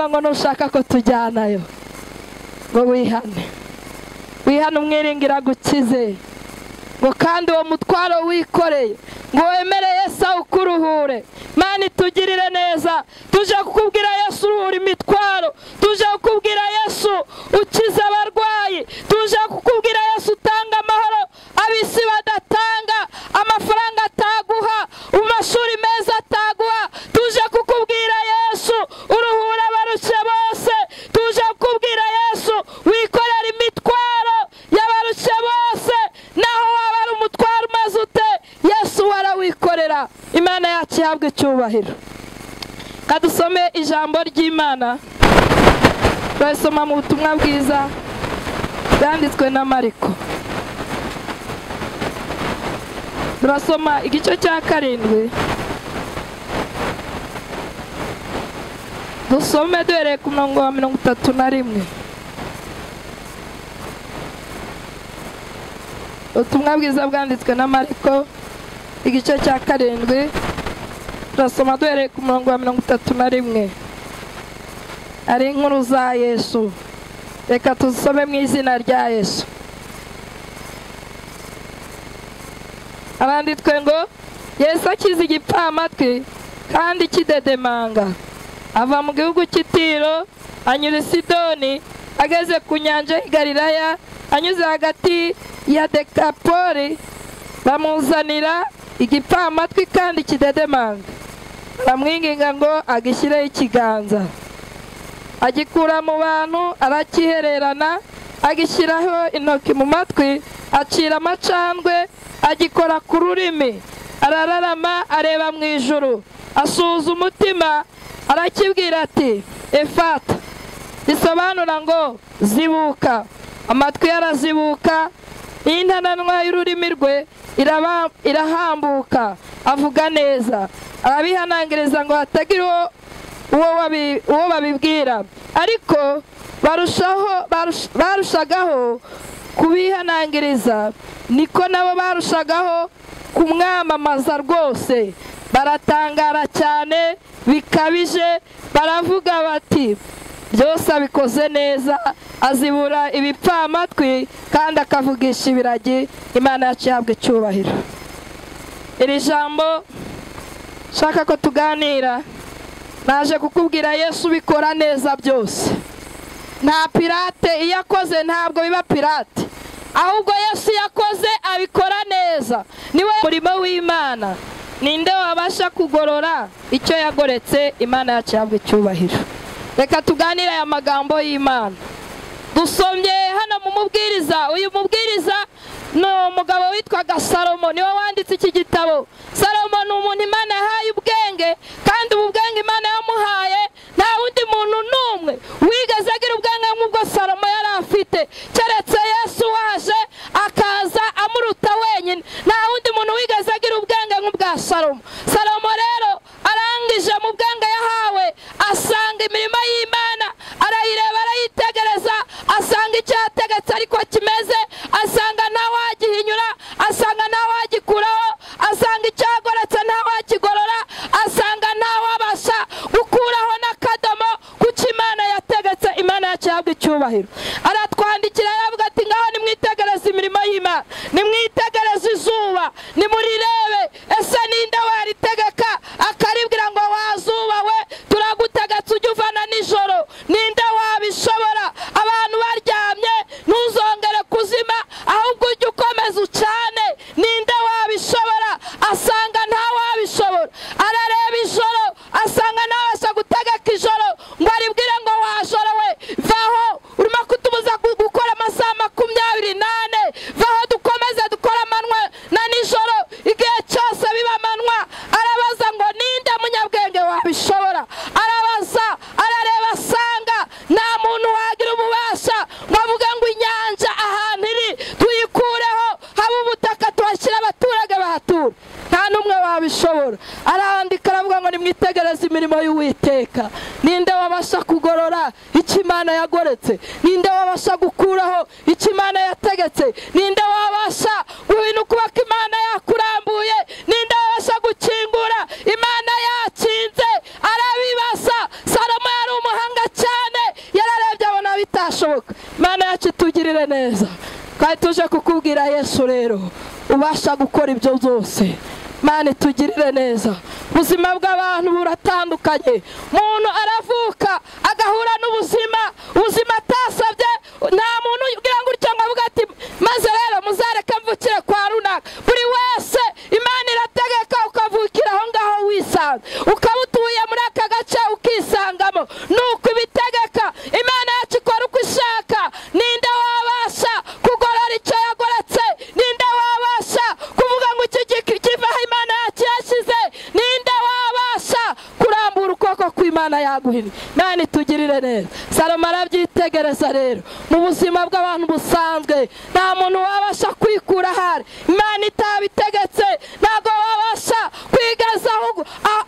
aravuga ngo nushaka ko tujyanayo ngo wihane umwiringira gukize ngo kandi uwo mutwaro wikoreye ngo wemere Yesu awukuruhure. Mana itugirire neza, tuje kukubwira Yesu uruhura imitwaro, tuje kukubwira Yesu ukiza abarwayi, tuje kukubwira Yesu utanga amahoro abisi badatanga, amafaranga ataguha, amashuri meza ataguha, tuje kukubwira Yesu uruhura abarushye bose, tuje kukubwira Yesu wikorera imitwaro y'abarushye bose, naho waba ari umutwaro umaze ute Yesu warawikorera. Imana yacu ihabwe icyubahiro. Kadusome ijambo ry'Imana, turasoma mu butumwa bwiza byanditswe na Mariko. Turasoma igice cya 7, dusome duhereye ku murongo wa 31. Ubutumwa bwiza bwanditswe na Mariko igice cya 7, turasoma duhereye ku murongo wa 31. Ari inkuru za Yesu. Reka tuzisome mu izina rya Yesu. Aranditswe ngo Yesu akiza igipfamatwi kandi kidedemanga, ava mu gihugu cy'Itiro anyura i Sidoni, ageze ku nyanja y'i Galilaya, anyuze hagati ya Dekapoli, bamuzanira igipfamatwi kandi kidedemanga. Baramwinginga ngo agishyireho ikiganza. Agikura mu bantu, arakihererana, agishyiraho intoki mu matwi, acira amacandwe, agikora ku rurimi, arararama, areba mu ijuru, asuhuza umutima, arakibwira ati Efata, bisobanura ngo zibuka. Amatwi arazibuka, n'intananwa y'ururimi rwe irahambuka, avuga neza. Arabihanangiriza ngo hatagira uwo babibwira, ariko barushagaho kubihanangiriza, niko nabo barushagaho kumwamamaza rwose. Baratangara cyane bikabije, baravuga bati byose abikoze neza, azibura ibipfamatwi kandi akavugisha ibiragi. Imana yacu ihabwe icyubahiro. Iri jambo shaka ko tuganira, naje kukubwira Yesu bikora neza byose. Nta pirate, iyo akoze ntabwo biba pirate, ahubwo Yesu yakoze abikora neza. Niwe murimo w'Imana. Ninde wabasha kugorora icyo yagoretse? Imana yacu ihabwe icyubahiro. Reka tuganire aya magambo y'Imana. Dusomye hano mu mubwiriza. Uyu mubwiriza no umugabo witwaga Salomo, niwe wanditse iki gitabo. Salomo ni umuntu Imana yahaye ubwenge, kandi ubu bwenge Imana yamuhaye nta wundi muntu n'umwe wigeze agira ubwenge nk'ubwo Salomo yari afite, keretse Yesu waje akaza amuruta wenyine. Nta wundi muntu wigeze agira ubwenge nk'ubwa Salomo. Salomo rero arangije mu bwenge yahawe, asanga imirimo y'Imana, arayireba, arayitegereza, asanga icyo yategetse ariko kimeze, asanga nta wagihinyura, asanga nta wagikuraho, asanga icyo yagoretse nta wakigorora, asanga nta wabasha gukuraho n'akadomo kuko Imana yategetse. Imana yacu ihabwe icyubahiro. Aratwandikira yavuga ati ngaho nimwitegereze imirimo y'Imana, nimwitegereze izuba, nimurirebe. Ese ninde waritegeka akaribwira ngo wazuba we turagutegetse ujye uvana nijoro? Ninde wabishobora? Abantu baryamye ntuzongere kuzima, ahubwo ujye ukomeza ucane. Ninde wabishobora? Asanga nta wabishobora. Arareba ijoro, asanga ntawasha gutegeka ijoro ngo aribwire ngo wajoro we vaho, urimo kutubuza gukora amasaha 24. Vaho dukomeze dukora amanywa na nijoro, igihe cyose biba amanywa. Arabaza ngo ninde munyabwenge wabishobora? Arabaza, arareba, asanga nta muntu wagira ububasha ngo avuge ngo inyanja ahantu iri tuyikureho, haba ubutaka tuhashyira abaturage bahatura. Nta n'umwe wabishobora. Arandika aravuga ngo nimwitegereze imirimo y'Uwiteka. Ninde wabasha kugorora icyo Imana yagoretse? Ninde wabasha gukuraho icyo Imana yategetse? Ninde wabasha guhina ukuboko Imana yakurambuye? Ninde wabasha gukingura Imana yakinze? Arabibaza. Salomo yari umuhanga cyane. tugirire neza kandi tuje kukubwira Yesu rero ubasha gukora ibyo byose. Mana tugirire neza. Ubuzima bw'abantu buratandukanye. Umuntu aravuka agahura n'ubuzima atasabye. Nta muntu ugira ngo cyangwa avuga ati maze rero muzareka mvukire kwa runaka. Buri wese Imana irategeka ukavukira aho ngaho wisanga, ukabutuye muri aka gace ukisangamo. Nuko ibitegeka Imana yacu ikora uko ishaka. Ninde wabasha kugorora icyo yagoretse? Ninde wabasha kuvuga ngo iki kivaho Imana yacu yashize? Ninde wabasha kurambura ukuboko kw'Imana yaguhini? Imana itugirire neza. Salomo arabyitegereza rero mu buzima bw'abantu busanzwe. Nta muntu wabasha kwikura hari Imana itabitegetse. Ntago wabasha kwigezaho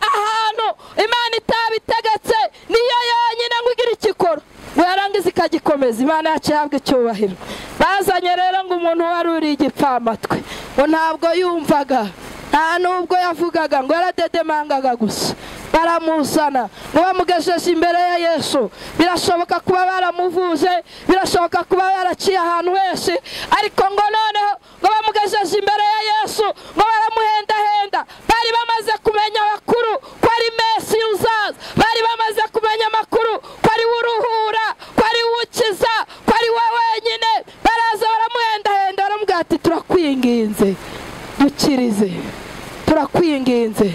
ahantu Imana itabitegetse. Niyo yonyine ngo igire ikikora ngo yarangiza ikagikomeza. Imana yacu yabwe icyubahiro. Bazanye rero ngo umuntu wari uri igipfamatwe ngo ntabwo yumvaga, nta nubwo yavugaga, ngo yaradedemangaga gusa. Baramuzana ngo bamugejeje imbere ya Yesu. Birashoboka kuba baramuvuje, birashoboka kuba yaraciye ahantu henshi, ariko ngo noneho ngo bamugejeje imbere ya Yesu ngo baramuhendahenda. Bari bamaze kumenya amakuru ko ari Mesiya uzaza, bari bamaze kumenya amakuru ko ari uruhura, ko ari ukiza, ko ari we wenyine. Baraza baramuhendahenda baramubwira ati turakwinginze dukirize, turakwinginze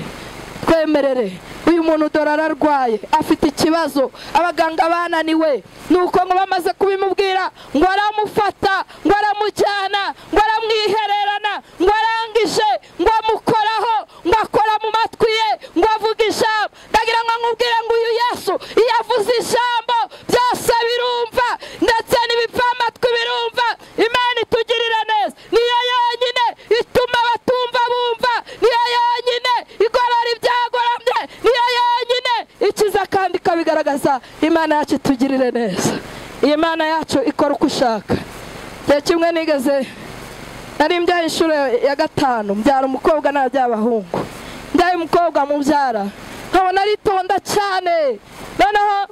twemerere uyu muntu dore ararwaye, afite ikibazo, abaganga bananiwe. Nuko ngo bamaze kubimubwira ngo aramufata, ngo aramujyana, ngo aramwihererana, ngo arangije ngo amukoraho, ngo akora mu matwi ye, ngo avuga ijambo. Ndagira ngo nkubwire ngo uyu Yesu iyo avuze ijambo byose birumva, ndetse n'ibipfamatwi birumva. Imana itugirira neza. Niyo yonyine ituma batumva bumva, niyo yonyine igorora ibyagoramye, niyo yonyine ikiza kandi ikabigaragaza. Imana yacu itugirire neza. Imana yacu ikora uko ushaka. Igihe kimwe nigeze nari mbyaye inshuro ya 5, mbyara umukobwa n'abahungu. Mbyaye umukobwa mubyara nkabona aritonda cyane. Noneho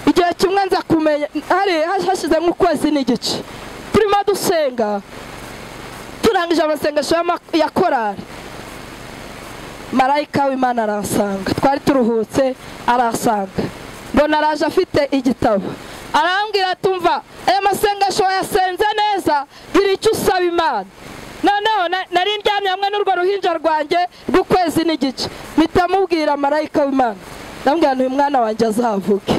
igihe kimwe nza kumenya hari hashize nk'ukwezi n'igice turimo dusenga, turangije amasengesho ya korari, marayika w'Imana arasanga. Twari turuhutse arasanga, mbona araje afite igitabo. Arambwira tumva aya masengesho yasenze neza, gira icyo usaba Imana. Noneho nari ndyamye hamwe n'urwo ruhinja rwanjye rw'ukwezi n'igice. Mpita mubwira marayika w'Imana, ndambwira uyu mwana wanjye azavuge.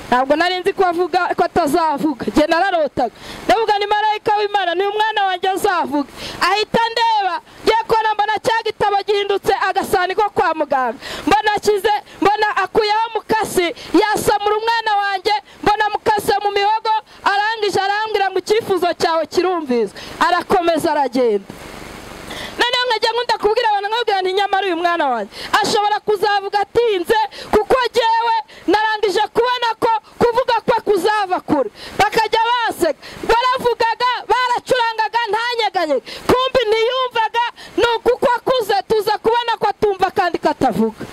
Ntabwo nari nzi ko avuga ko atazavuga, njye nararotaga. Ndavuga ni marayika w'Imana, ni umwana wanjye azavuga. Ahita ndeba ngiye kubona mbona cya gitabo gihindutse agasani ko kwa muganga. Mbona akize, mbona akuyeho mukasi yasamura umwana wanjye, mbona mukase mu mihogo. Arangije arambwira ngo icyifuzo cyawe kirumvizwe. Arakomeza aragenda. Noneho nkajya nkunda kubwira abantu nkabwira nti nyamara uyu mwana wanjye ashobora kuzavuga atinze, kuko jyewe narangije kubona ko kuvuga kwe kuzava kure. Bakajya baseka, baravugaga, baracurangaga ntanyeganye, kumbi ntiyumvaga. Nuko uko akuze tuza kubona ko atumva kandi katavuga.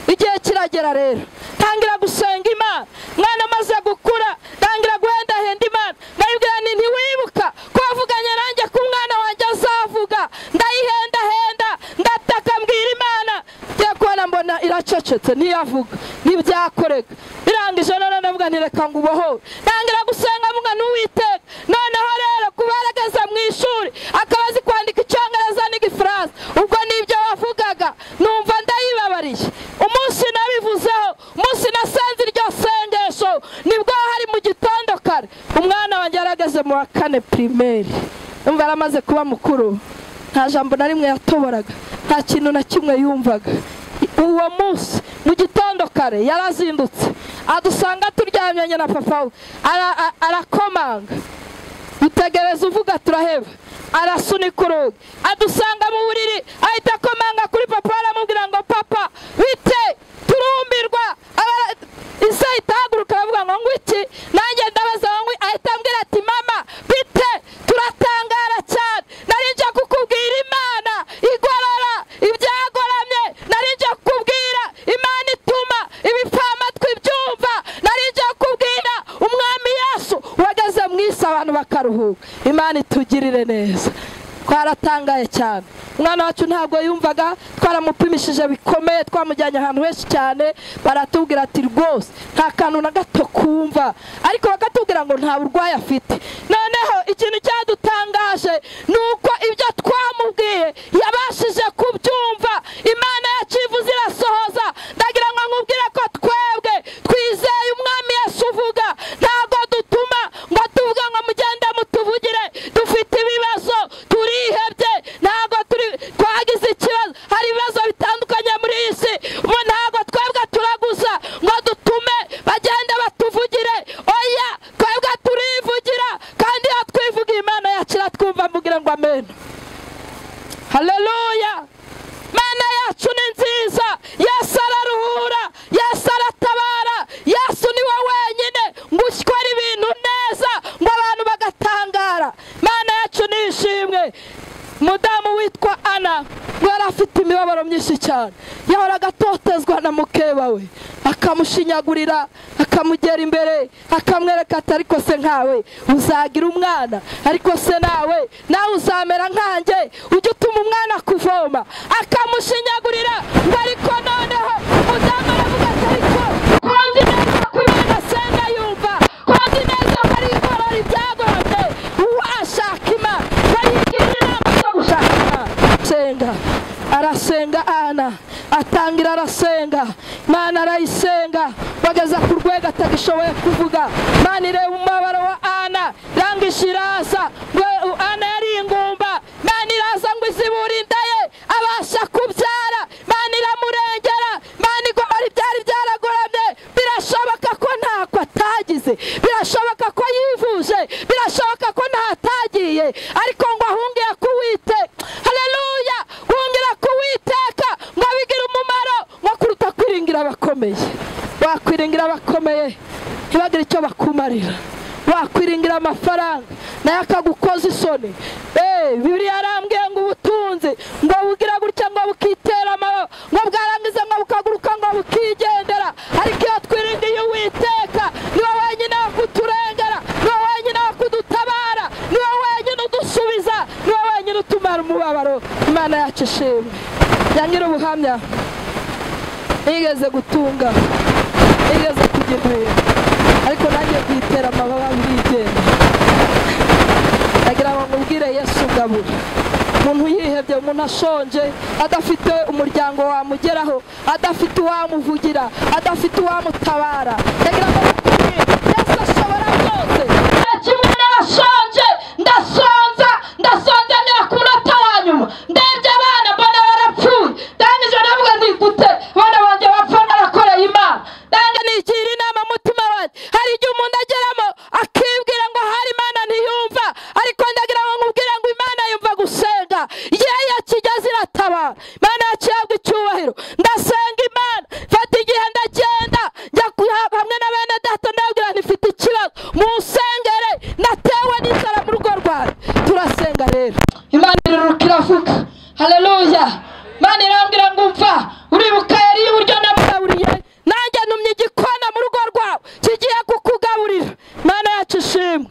Igihe kiragera rero tangira gusenga Imana. Mwana amaze gukura tangira guhendahenda Imana. Ndayibwira nti ntiwibuka ko wavuganye nanjye ko umwana wanjye azavuga? Ndayihendahenda, ndataka mbwira Imana. Ngiye kubona mbona iracecetse ntiyavuga, ntibyakoreka. Birangije none ndavuga nti reka ngo ubohore. Tangira gusenga mvuga n'Uwiteka. Noneho rero kubarageza mu ishuri akabazi kwandika Icyongereza n'Igifaransa, ubwo nibyo wavugaga, numva ndayibabariye. Umunsi nabivuzeho, umunsi nasenze iryo sengesho, nibwo hari mu gitondo kare umwana wanjye yarageze mu wa 4 primaire. Umva aramaze kuba mukuru, nta jambo na rimwe yatoboraga, nta kintu na kimwe yumvaga. Uwo munsi mu gitondo kare yarazindutse adusanga turyamye na papa we, arakomanga. Dutegereza uvuga turaheba. Arasunika urugi adusanga mu buriri, ahita akomanga kuri papa. Aramubwira ngo papa bite, turumbirwa. Isa itahaguruka aravuga ngo ngwiki, nanjye ndabaza ngo ahita ambwira ati mama bite, turatangara cyane. Narinje kukubwira Imana igorora ibyagoramye, narinje kukubwira Imana ituma ibipfamatwi byumva, narinje kukubwira umwami Yesu wageze mu isi abantu atugirire neza. Twaratangaye cyane. Umwana wacu ntabwo yumvaga, twaramupimishije bikomeye, twamujyanye ahantu henshi cyane, baratubwira ati rwose nta kantu na gato kumva, ariko bakatubwira ngo nta burwayi afite. Noneho ikintu cyadutangaje nuko ibyo twamubwiye yabashije kubyumva. Imana yacu ivuze irasohoza. Ndagira ngo nkubwire ko twebwe twizeye umwami Yesu uvuga, ntabwo dutuma ngo tuvuga ngo mugende mutuvugire dufite ibibazo turihebye, ntabwo twagize ikibazo. Hari ibibazo bitandukanye muri iyi si, ntabwo twebwe turaguza ngo dutume bagenda batuvugire. Oya, twebwe turivugira, kandi iyo twivugiye Imana yacu iratwumva. Mvugira ngo amen. Haleluya. Imana yacu ni nziza. Yesu araruhura, Yesu aratabara. Yesu ni we wenyine ngo ukore ibintu neza ngo abantu bagatangara. Imana yacu ni ishimwe. Mudamu witwa Ana yari afite imibabaro myinshi cyane. Yahoraga atotezwa na mukeba we, akamushinyagurira, akamugera imbere, akamwereka ati ariko se nkawe uzagira umwana, ariko se nawe uzamera nkanjye, ujye utuma umwana kuvoma. Akamushinyagurira ngo ariko noneho mudamu aravuga ati ariko konzi neza ko Imana asenga yumva, konzi neza ko ari igorora ibyagororye, washaka Imana bayigira inama zo gushaka Imana. Senga, arasenga. Ana atangira arasenga, Imana arayisenga, bageza ku rwego atagishoboye kuvuga. Imana ireba umubabaro wa Ana, irangije iraza. Ana yari ingumba, Imana iraza ngo izibura inda ye abasha kubyara. Imana iramurengera, Imana igorora ibyari byaragoramye. Birashoboka ko ntako atagize, birashoboka ko yivuje, birashoboka ko ntatagiye, ariko ngo ahungira kuwiteka. Haleluya. Guhungira kuwiteka ngo bigira umumaro ngo kuruta kwiringira abakomeye. Wakwiringira abakomeye ntibagire icyo bakumarira. Wakwiringira amafaranga nayo akagukoza isoni. Bibiliya yarambwiye ngo ubutunzi ngo bugira gutya ngo bukitera amababa, ngo bwarangiza ngo bukaguruka ngo bukigendera. Ariko iyo twiringiye Uwiteka, niwe wenyine wo kuturengera, niwe wenyine wo kudutabara, niwe wenyine udusubiza, niwe wenyine utumara umubabaro. Imana yacu ishimwe. Yangira ubuhamya, nigeze gutunga, nigeze kugira intego, ariko nanjye kwitera amababa mbigenda. Ndagira ngo nkubwire Yesu ugabura. Umuntu yihebye, umuntu ashonje, adafite umuryango wamugeraho, adafite uwamuvugira, adafite uwamutabara. Ndagira ngo nkubwire Yesu ashobora byose. Kimwe n'abashonje, ndasonza ngera ku munota wa nyuma, ndebye abana mbona barapfuye, ndangije ndavuga ndi gute abana banjye bapfa narakoreye Imana. Ndangije nigira inama mutima wanjye. Hari igihe umuntu ageramo akibwira ngo hari Imana ntiyumva, ariko ndagira ngo nkubwire ngo Imana yumva gusenga. Igihe yakigeze iratabara. Imana yacu yabwa icyubahiro. Ndasenga Imana, mfata igihe ndagenda njya hamwe na bene data, ndabwira nifite ikibazo munsengere, natewe n'inzara mu rugo rwawe. Turasenga rero, Imana iriruka iravuga. Haleluya. Imana irambwira ngo umva, uribuka yari y'uburyo nabugaburiye, nanjye ntumye igikona mu rugo rwawe kigiye kukugaburira. Imana yacu ishimwe.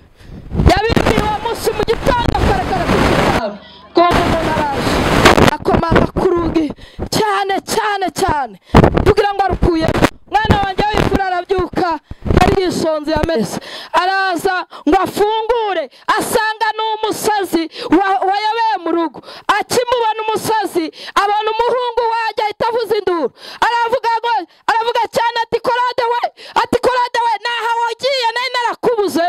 Yabibwiye uwo munsi mu gitondo karekare ku kitabu, kumva umuntu araje akomanga ku rugi cyane kugira ngo arukuye. Mwana wanjye w'imfura arabyuka, ari yisonze yameze, araza ngo afungure, asanga n'umusazi wayabeye mu rugo. Akimubona umusazi, abona umuhungu wajya ahita avuza induru, aravuga cyane ati Korode we, naho wagiye nari narakubuze.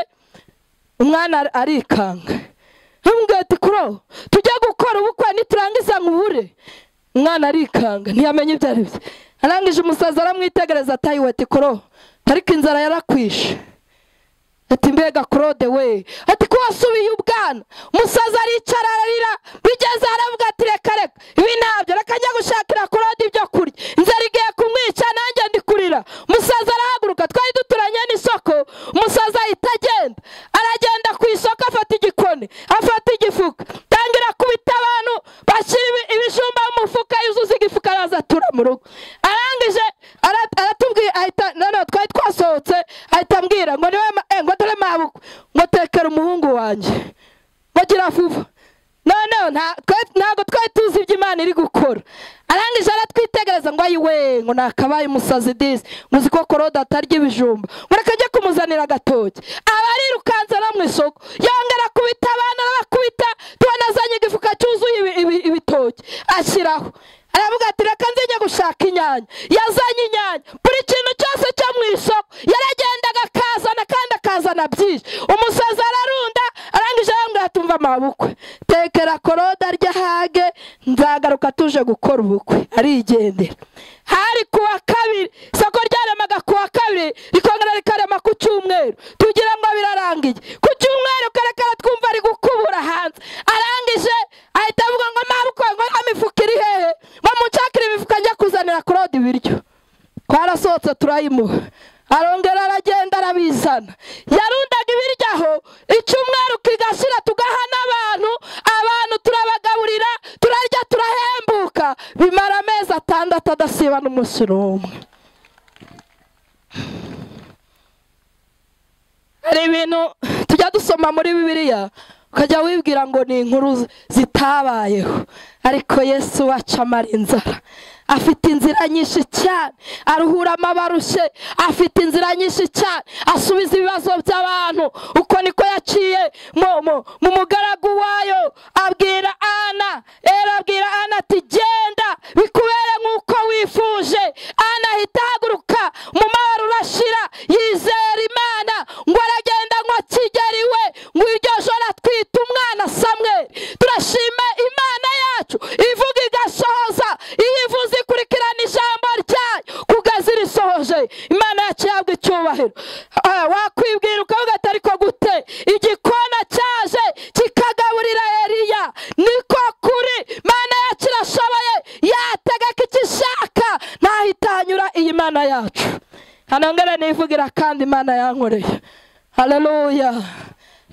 Umwana arikanga, ntumubwire ati kuro tujya gukora ubukwe niturangiza nkubure. Umwana arikanga, ntiyamenye ibyo ari byo. Arangije umusaza aramwitegereza ati ayiwe ati kuro, ariko inzara yarakwishe. Ati mbega Korode we, ati ko wasubiye ubwana. Umusaza aricara ararira, bigeze aravuga ati reka ibi ntabyo, reka njya gushakira Korode ibyo kurya, inzara igiye kumwica nanjye ndi kurira. Umusaza arahaguruka, twari duturanye n'isoko. Umusaza ahita agenda, aragenda ku isoko, afata igikoni, afata igifuka, tangira kubita abantu, bashyira ibijumba mu mufuka, yuzuza igifuka, araza atura mu rugo. Arangije aratubwiye, ahita none twari twasohotse, ahita ambwira ngo niwe ngo dore mabuko, ngo tekera umuhungu wanjye. bagira vuba. Noneho ntabwo twari tuzi ibyo Imana iri gukora. Arangije aratwitegereza ngo ayiwe ngo nakabaye umusazi disi, muzi ko Korode atarya ibijumba, mureke ajye kumuzanira agatoki. Abarirukanze no mu isoko, yongera kubita abana n'abakubita, tubonazanye igifuka cyuzuye ibitoki ashyiraho. Aravuga ati reka nzijye gushaka inyanya. Yazanye inyanya, buri kintu cyose cyo mu isoko yaragendaga akazana kandi akazana byinshi. Umusazi ararunda, arangije arambwira tumva amabukwe, tekera Korode arya hage, nzagaruka tuje gukora ubukwe. Arigendera. Hari kuwa kabiri, isoko ryaremaga kuwa kabiri, rikongera rikarema ku cyumweru, tugira ngo birarangiye. Ku cyumweru karekare twumva ari gukubura hanze. Arangije ahita avuga ngo mabukwe ngo imifuka iri hehe, ngo munshakire imifuka njya kuzanira Korode ibiryo. Twarasohotse turayimuha, arongera aragenda arabizana. Yarundaga ibiryo aho, icyumweru kigashira tugaha n'abantu, abantu turabagaburira, turarya turahembuka, bimara amezi 6 adasiba n'umunsi n'umwe. Hari ibintu tujya dusoma muri Bibiliya ukajya wibwira ngo ni inkuru zitabayeho, ariko Yesu wacu amara inzara. Afite inzira nyinshi cyane, aruhura amabarushye, afite inzira nyinshi cyane, asubiza ibibazo by'abantu. Uko niko yaciye mu mugaragu wayo, abwira Ana ati genda bikubere nk'uko wifuje. Ana ahita ahaguruka, umumaro urashira, yizera Imana, ngo aragenda ngo akigeriwe, ngo iryo joro atwite umwana Samweli. Turashima Imana yacu ivuga igasohoza, iyo ivuze ikurikirana ijambo ryayo kugeza irisohoje. Imana yacu yabwa icyubahiro. Wakwibwira ukavuga ati ariko gute igikona cyaje kikagaburira Eliya? Niko kuri, Imana yacu irashoboye, yategeka icyo ishaka, ntahitanyura iyi Mana yacu. Hanongera nivugira kandi Imana yankoreye. Haleluya.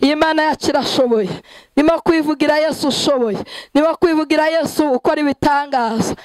Iyi Mana yacu irashoboye. Nimo kwivugira Yesu ushoboye, nimo kwivugira Yesu ukora ibitangaza.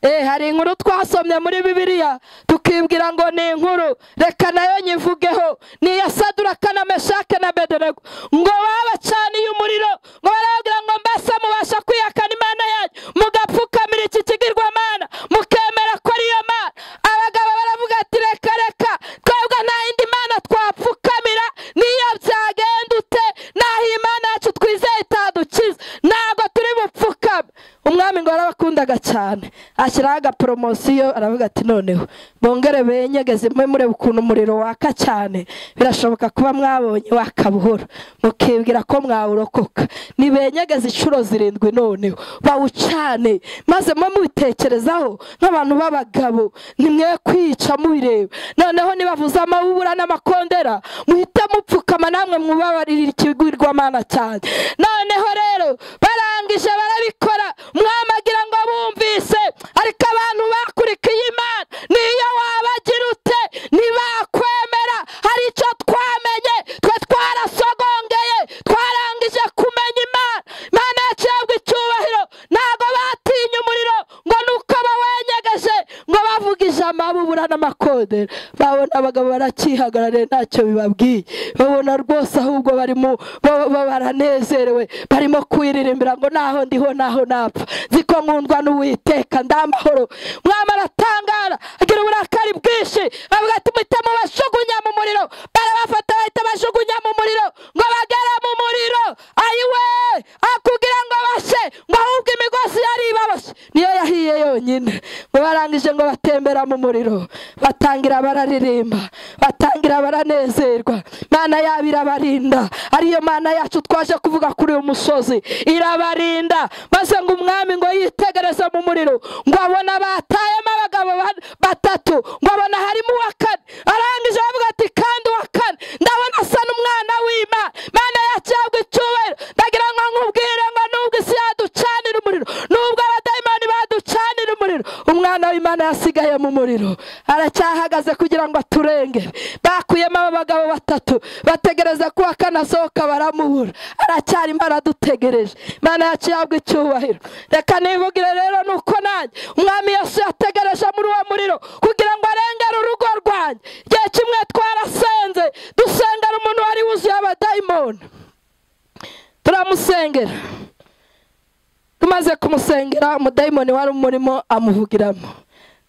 Hari inkuru twasomye muri Bibiliya tukibwira ngo ni inkuru, reka nayo nyivugeho. Ni ya Saduraka na Meshake na Abedenego, ngo babacaniye umuriro, ngo barabwira ngo mbese mubasha kwihakana Imana yanyu mugapfukamira iki kigirwamana mukemera ko ari yo Mana? Abagabo baravuga ati reka twebwe nta yindi Mana twapfukamira, niyo byagenda ute, naho Imana yacu twizeye itadukiza ntabwo turi bupfukame. Umwami ngo arabakundaga cyane, ashyiraho agaporomosiyo, aravuga ati noneho bongere benyegeze mwe murebe ukuntu umuriro waka cyane, birashoboka kuba mwabonye waka buhoro mukibwira ko mwawurokoka. Nibenyegeze 7 noneho bawucane, maze mwe mubitekerezaho nk'abantu b'abagabo, nimwe kwica mubireba. Noneho nibavuza amabubura n'amakondera, muhita mupfukama namwe mubabarira ikigirwamana cyane. Noneho rero barangije barabikora, mwamagira ngo bumvise, ariko abantu bakurikiye Imana niyo wabagira ute ntibakwemera. Hari icyo twamenye, twe twarasogongeye, twarangije kumenya Imana. Imana yacu yabwa icyubahiro, ntabwo batinya umuriro ngo nuko bawenyegeje ngo bavugije amabubura n'amakondera. Babona abagabo barakihagarariye ntacyo bibabwiye, babona rwose ahubwo barimo baranezerewe, barimo kwiririmbira ngo naho ndiho naho napfa ziko nkundwa n'Uwiteka ndamahoro. Mwami aratangara, agira uburakari bwinshi, avuga ati muhitamo bashugunya mu muriro. Barabafata bahita bashugunya mu muriro, ngo bagera mu muriro. Ayiwe akubwira ngo bashe, ngo ahubwo imigozi yari ibabashe niyo yahiye yonyine. Ngo barangije ngo batembera mu muriro, batangira bararirimba, batangira baranezerwa. Mana yabo irabarinda, ariyo Mana yacu twaje kuvuga kuri uyu musozi, irabarinda. Maze ngo umwami ngo yitegereze mu muriro, ngo abona batayemo abagabo 3, ngo abona harimo uwa 4. Arangije avuga ati kandi uwa 4 ndabona asa n'umwana w'Imana. Mana yacu yabwa icyubahiro. Ndagira ngo nkubwire ngo nubwo isi yaducanira umuriro, nubwo abadayimoni baducanira umuriro, umwana w'Imana yasigaye mu muriro, aracyahagaze kugira ngo aturengere. Bakuyemo abagabo 3 bategereza kuwa 4 asohoka baramubura, aracyarimo aradutegereje. Mana yacu yabwa icyubahiro. Reka nivugire rero nuko nanjye umwami Yesu yategereje muri uwo muriro kugira ngo arengere urugo rwanjye. Igihe kimwe twarasenze dusengera umuntu wari wuzuye abadayimoni, turamusenga kumusengera. Tumaze kumusengera umudayimoni wari umurimo amuvugiramo.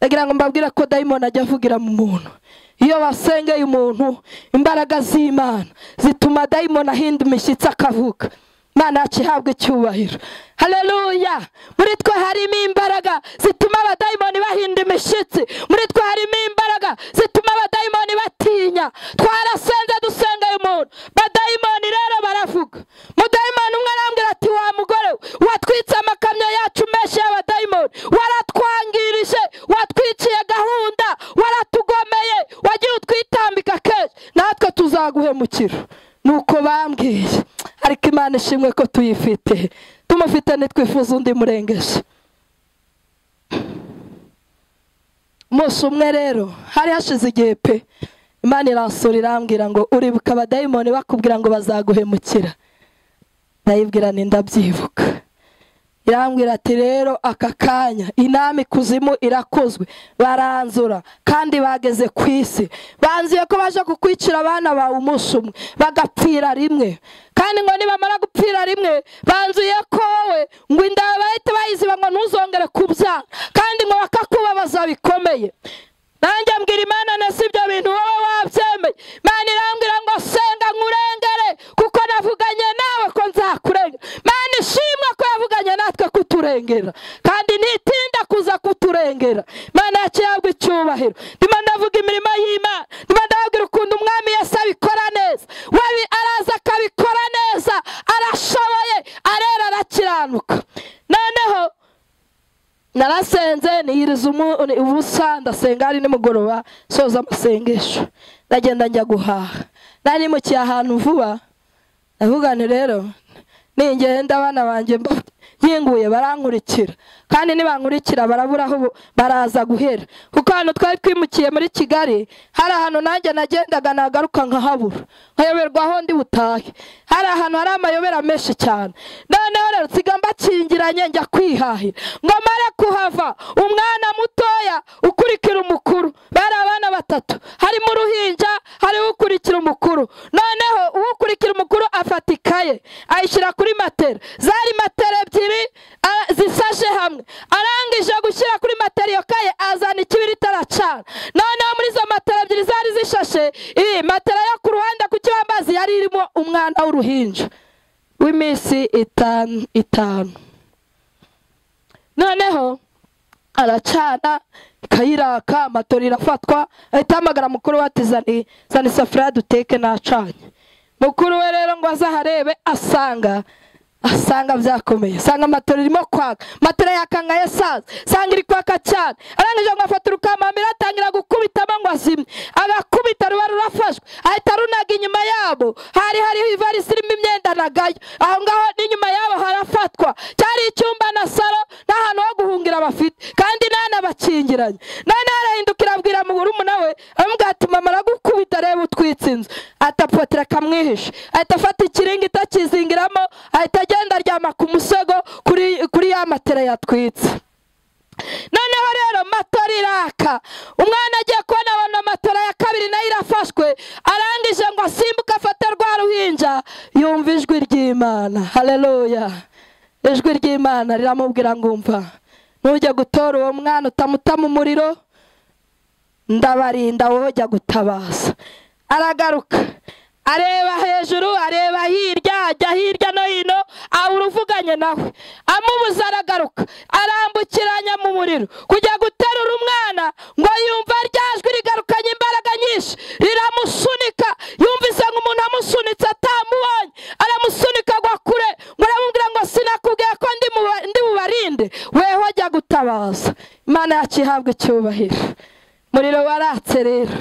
Ndagira ngo mbabwire ko dayimoni ajya avugira mu muntu. Iyo basengeye umuntu, imbaraga z'Imana zituma dayimoni ahinda imishyitsi akavuga. Imana yacu ihabwe icyubahiro. Haleluya. Muri twe harimo imbaraga zituma abadayimoni bahinda imishyitsi. Muri twe harimo imbaraga zituma abadayimoni batinya. Twarasenze dusengeye umuntu, badayimoni rero baravuga. Mudayimoni umwe arambwira ati, wa mugore watwitse amakamyo yacu menshi y'abadayimoni, waratwangirije, watwiciye gahunda, waratugomeye, wagiye utwitambika kenshi, natwe tuzaguhemukira. Nuko bambwiye, ariko Imana ishimwe ko tuyifite. Tumufite nitwifuza undi murengeje. Umunsi umwe rero hari hashize igihe pe, Imana iransura irambwira ngo uribuka abadayimoni bakubwira ngo bazaguhemukira. Ndayibwira nti ndabyibuka. Irambwira ati rero aka kanya inama ikuzimu irakozwe, baranzura kandi bageze ku isi. Banziye ko baje kukwicira abana bawe umunsi umwe bagapfira rimwe, kandi ngo nibamara gupfira rimwe banzuye ko wowe ngo inda bahita bayiziba ngo ntuzongere kubyara, kandi ngo bakakubabaza bikomeye. Nanjye mbwira Imana nese ibyo bintu wowe wabyemeye. Imana irambwira ngo senga nkurengere kuko navuganye nawe ko nzakurengera. Imana ishimwe ko yavuganye natwe kuturengera, kandi ntitinda kuza kuturengera. Imana yacu ihabwe icyubahiro. Ndimo ndavuga imirimo y'Imana, ndimo ndababwira ukuntu umwami Yesu abikora neza. We araza akabikora neza, arashoboye, arera, arakiranuka. Noneho narasenze niyiriza ubusa, ndasenga ari nimugoroba soza amasengesho, ndagenda njya guhaha. Nari mu cyahantu vuba, ndavuga nti rero ningenda abana banjye nkinguye barankurikira, kandi nibankurikira barabura aho baraza guhera. Kuko hano twari twimukiye muri Kigali, hari ahantu nanjye nagendaga nagaruka nkahabura, nkayoberwa aho ndi butahe. Hari ahantu hari amayobera menshi cyane. Noneho rero nsiga mbakingiranye njya kwihahira, ngo mare kuhava umwana mutoya ukurikira umukuru. Bari abana batatu, harimo uruhinja, hari ukurikira umukuru. Noneho ukurikira umukuru afata ikaye ayishyira kuri matera. Zari matera ebyiri zisashe hamwe. Arangije gushyira kuri matera iyo kaye azana ikibiriti aracana. Noneho muri izo matera ebyiri zari zishashe, iyi matera yo ku ruhande ku kibambazi yari irimo umwana w'uruhinja w'iminsi itanu. Noneho aracana ikayiraka, matora irafatwa, ahita ahamagara mukuru we ati zana isafuriya duteke nacanye. Mukuru we rero ngo azaharebe asanga byakomeye. Asanga matora irimo kwaka, matora yakangaye saza, sanga iri kwaka cyane. Arangije ngo afata urukamamira atangira gukubitamo ngo azimye. Agakubita ruba rurafashwe, ahita runaga inyuma yabo. Hari ivarisi irimo imyenda nagayo. Aho ngaho n'inyuma yabo harafatwa. Cyari icyumba na salo n'ahantu ho guhungira bafite, kandi n'anabakingiranye. None arahindukira abwira murumuna we, aramubwira ati mama aragukubita reba utwitse inzu. Atapotera kamwihishe, ahita afata ikiringiti akizingiramo, ahita agenda aryama ku musego kuri ya matera yatwitse. Noneho rero matora iraka, umwana agiye kubona abona matora ya kabiri nayo irafashwe. Arangije ngo asimbuke afate rwa ruhinja, yumva ijwi ry'Imana. Haleluya. Ijwi ry'Imana riramubwira ngo umva, ntujya gutora uwo mwana utamuta mu muriro, ndabarinda wowe jya gutabaza. Aragaruka areba hejuru, areba hirya, ajya hirya no hino, uruvuganye nawe amubuza. Aragaruka arambukiranya mu muriro kujya guterura umwana, ngo yumva ryajwi rigarukanye imbaraga nyinshi, riramusunika. Yumvise nk'umuntu amusunitse atamubonye, aramusunika agwa kure. Ngo aramubwira ngo sinakubwiye ko ndi bubarinde, weho ajya gutabaza. Imana yacu ihabwe icyubahiro. Muriro waratse rero,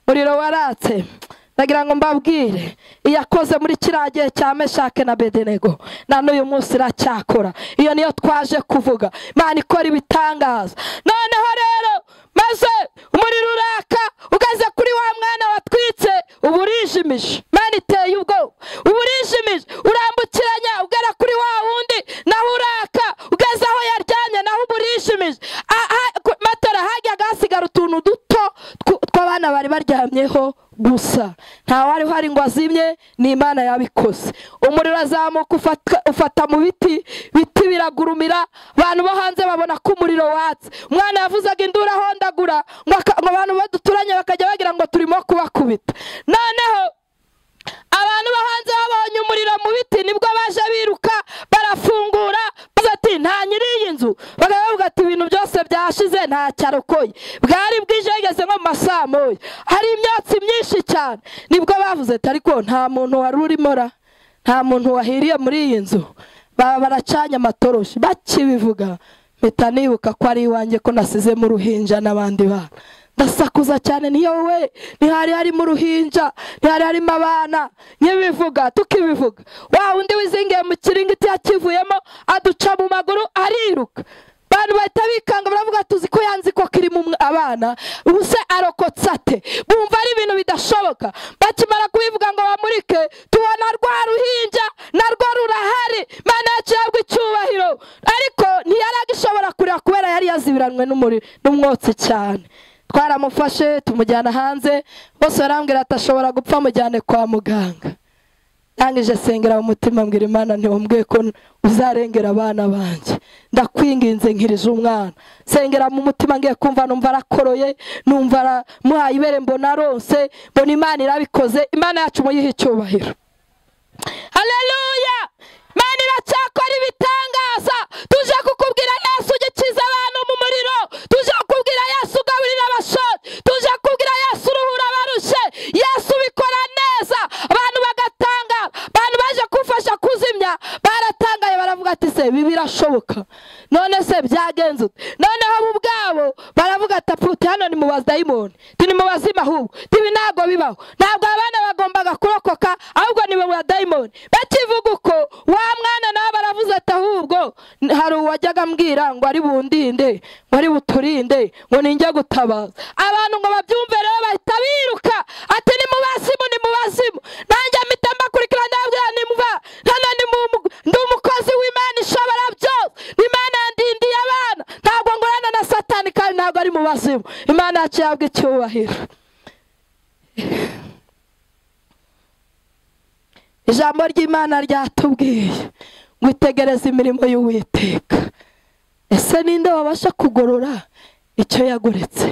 muriro waratse. Nagira ngo mbabwire, iyakoze muri kiriya gihe cya Meshake na Abedenego na n'uyu munsi iracyakora. Iyo niyo twaje kuvuga. Imana ikora ibitangaza. Noneho rero maze umuriro uraka ugeze kuri wa mwana watwitse, ubu urijimije. Imana iteye ubwoba, ubu urijimije, urambukiranya ugera kuri wa wundi naho uraka, ugeze aho yaryanye naho ubu urijimije. Matera hajyaga hasigara utuntu duto tw'abana bari bari baryamyeho gusa. Nta wari hari ngo azimye, ni Imana yabikoze. Umuriro azamuka ufata mu biti biragurumira, abantu bo hanze babona ko umuriro watse. Umwana yavuzaga induru ahondagura ngo abantu baduturanye bakajya bagira ngo turimo kubakubita. Noneho abantu bo hanze babonye umuriro mu biti, nibwo baje biruka barafungura, bati nta nyiri iyi nzu. Bakavuga ati ibintu byose byashize, nta cyarokoye. Bwari bwije yageze nko mu masaa moya, hari imyotsi myinshi cyane. Nibwo bavuze ati ariko nta muntu wari urimo ra, nta muntu wahiriye muri iyi nzu. Baracanye amatoroshi. Bakibivuga mpita nibuka ko ari iwanjye, ko nasize mu ruhinja n'abandi bana. Ndasakuza cyane, niyo we ntihari harimo uruhinja, ntihari harimo abana. Nkibivuga tukibivuga, wa undi wizingiye mu kiringiti yakivuyemo aduca mu maguru ariruka. Abantu bahita bikanga baravuga tuzi ko yanzi ko kirimo abana, ubuse arokotse ate? Bumva ari ibintu bidashoboka. Bakimara kubivuga ngo bamurike, tubona rwa ruhinja narwo rurahari. Imana yacu yabwe icyubahiro, ariko ntiyaragishobora kurira kubera yari yazibiranwe n'umwotsi cyane. Twaramufashe tumujyana hanze, bose barambwira atashobora gupfa, mujyane kwa muganga. Nangije sengera mu mutima mbwira Imana ntiwambwiye ko uzarengera abana banjye, ndakwinginze nkirije umwana. Sengera mu mutima ngiye kumva numva arakoroye, numva muhaye ibere mbona arose, mbona Imana irabikoze. Imana yacu muyihe icyubahiro. Haleluya! Imana iracyakora ibitangaza. Tuje kukubwira Yesu ugikiza abantu mu muriro, tuje kukubwira Yesu ugaburira abashonje, tuje kukubwira Yesu uruhura abarushe. Yesu bikora neza, abantu bagatanga. Abantu baje kufasha kuzimya baratangaye, baravuga ati se bibi birashoboka, none se byagenze. Noneho mu bwabo baravuga ati aputi hano ni mu badayimoni, tuni mu bazima ahubwo ibi ntabwo bibaho, ntabwo abana bagombaga kurokoka, ahubwo ni mu badayimoni. Bakivuga uko, wa mwana nawe baravuze ati ahubwo hari uwajyaga ambwira ngo ari bundinde, ngo ari buturinde, ngo ninjye gutabaza. Abantu ngo babyumve rero bahita biruka ati ni mu bazimu, ni mu bazimu. Nanjye mpita mbakurikira ndabwira nimva hano ndi umukozi w'Imana ishobora byose. Imana yandindiye abana, ntabwo ngorana na Satani kandi ntabwo ari mu bazimu. Imana yacu yabwe icyubahiro. Ijambo ry'Imana ryatubwiye ngo itegereze imirimo y'Uwiteka. Ese ninde wabasha kugorora icyo yagoretse?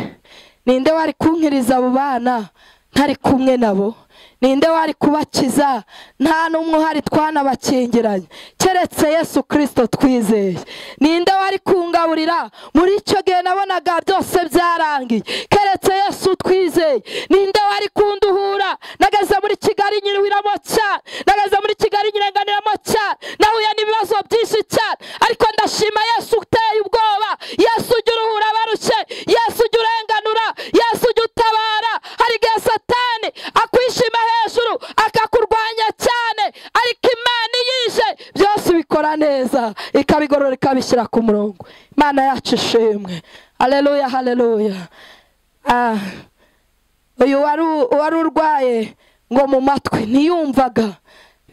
Ninde wari kunkiriza abo bana ntari kumwe nabo? Ninde wari kubakiza nta n'umwe uhari twanabakingiranye keretse Yesu Kristo twizeye? Ninde wari kungaburira muri icyo gihe nabonaga byose byarangiye keretse Yesu twizeye? Ninde wari kunduhura nageze muri Kigali nyiruhiramo cyane, nageze muri Kigali nyirenganiramo cyane, nahuye n'ibibazo byinshi cyane, ariko ndashima Yesu uteye ubwoba. Yesu ujya uruhura abarushe, Yesu ujya urenganura, Yesu ujya utabara. Hari igihe Satani akwishima hejuru akakurwanya cyane, ariko Imana yije byose bikora neza, ikabigorora ikabishyira ku murongo. Imana yacu ishimwe. Haleluya, haleluya. Uyu wari urwaye ngo mu matwi ntiyumvaga,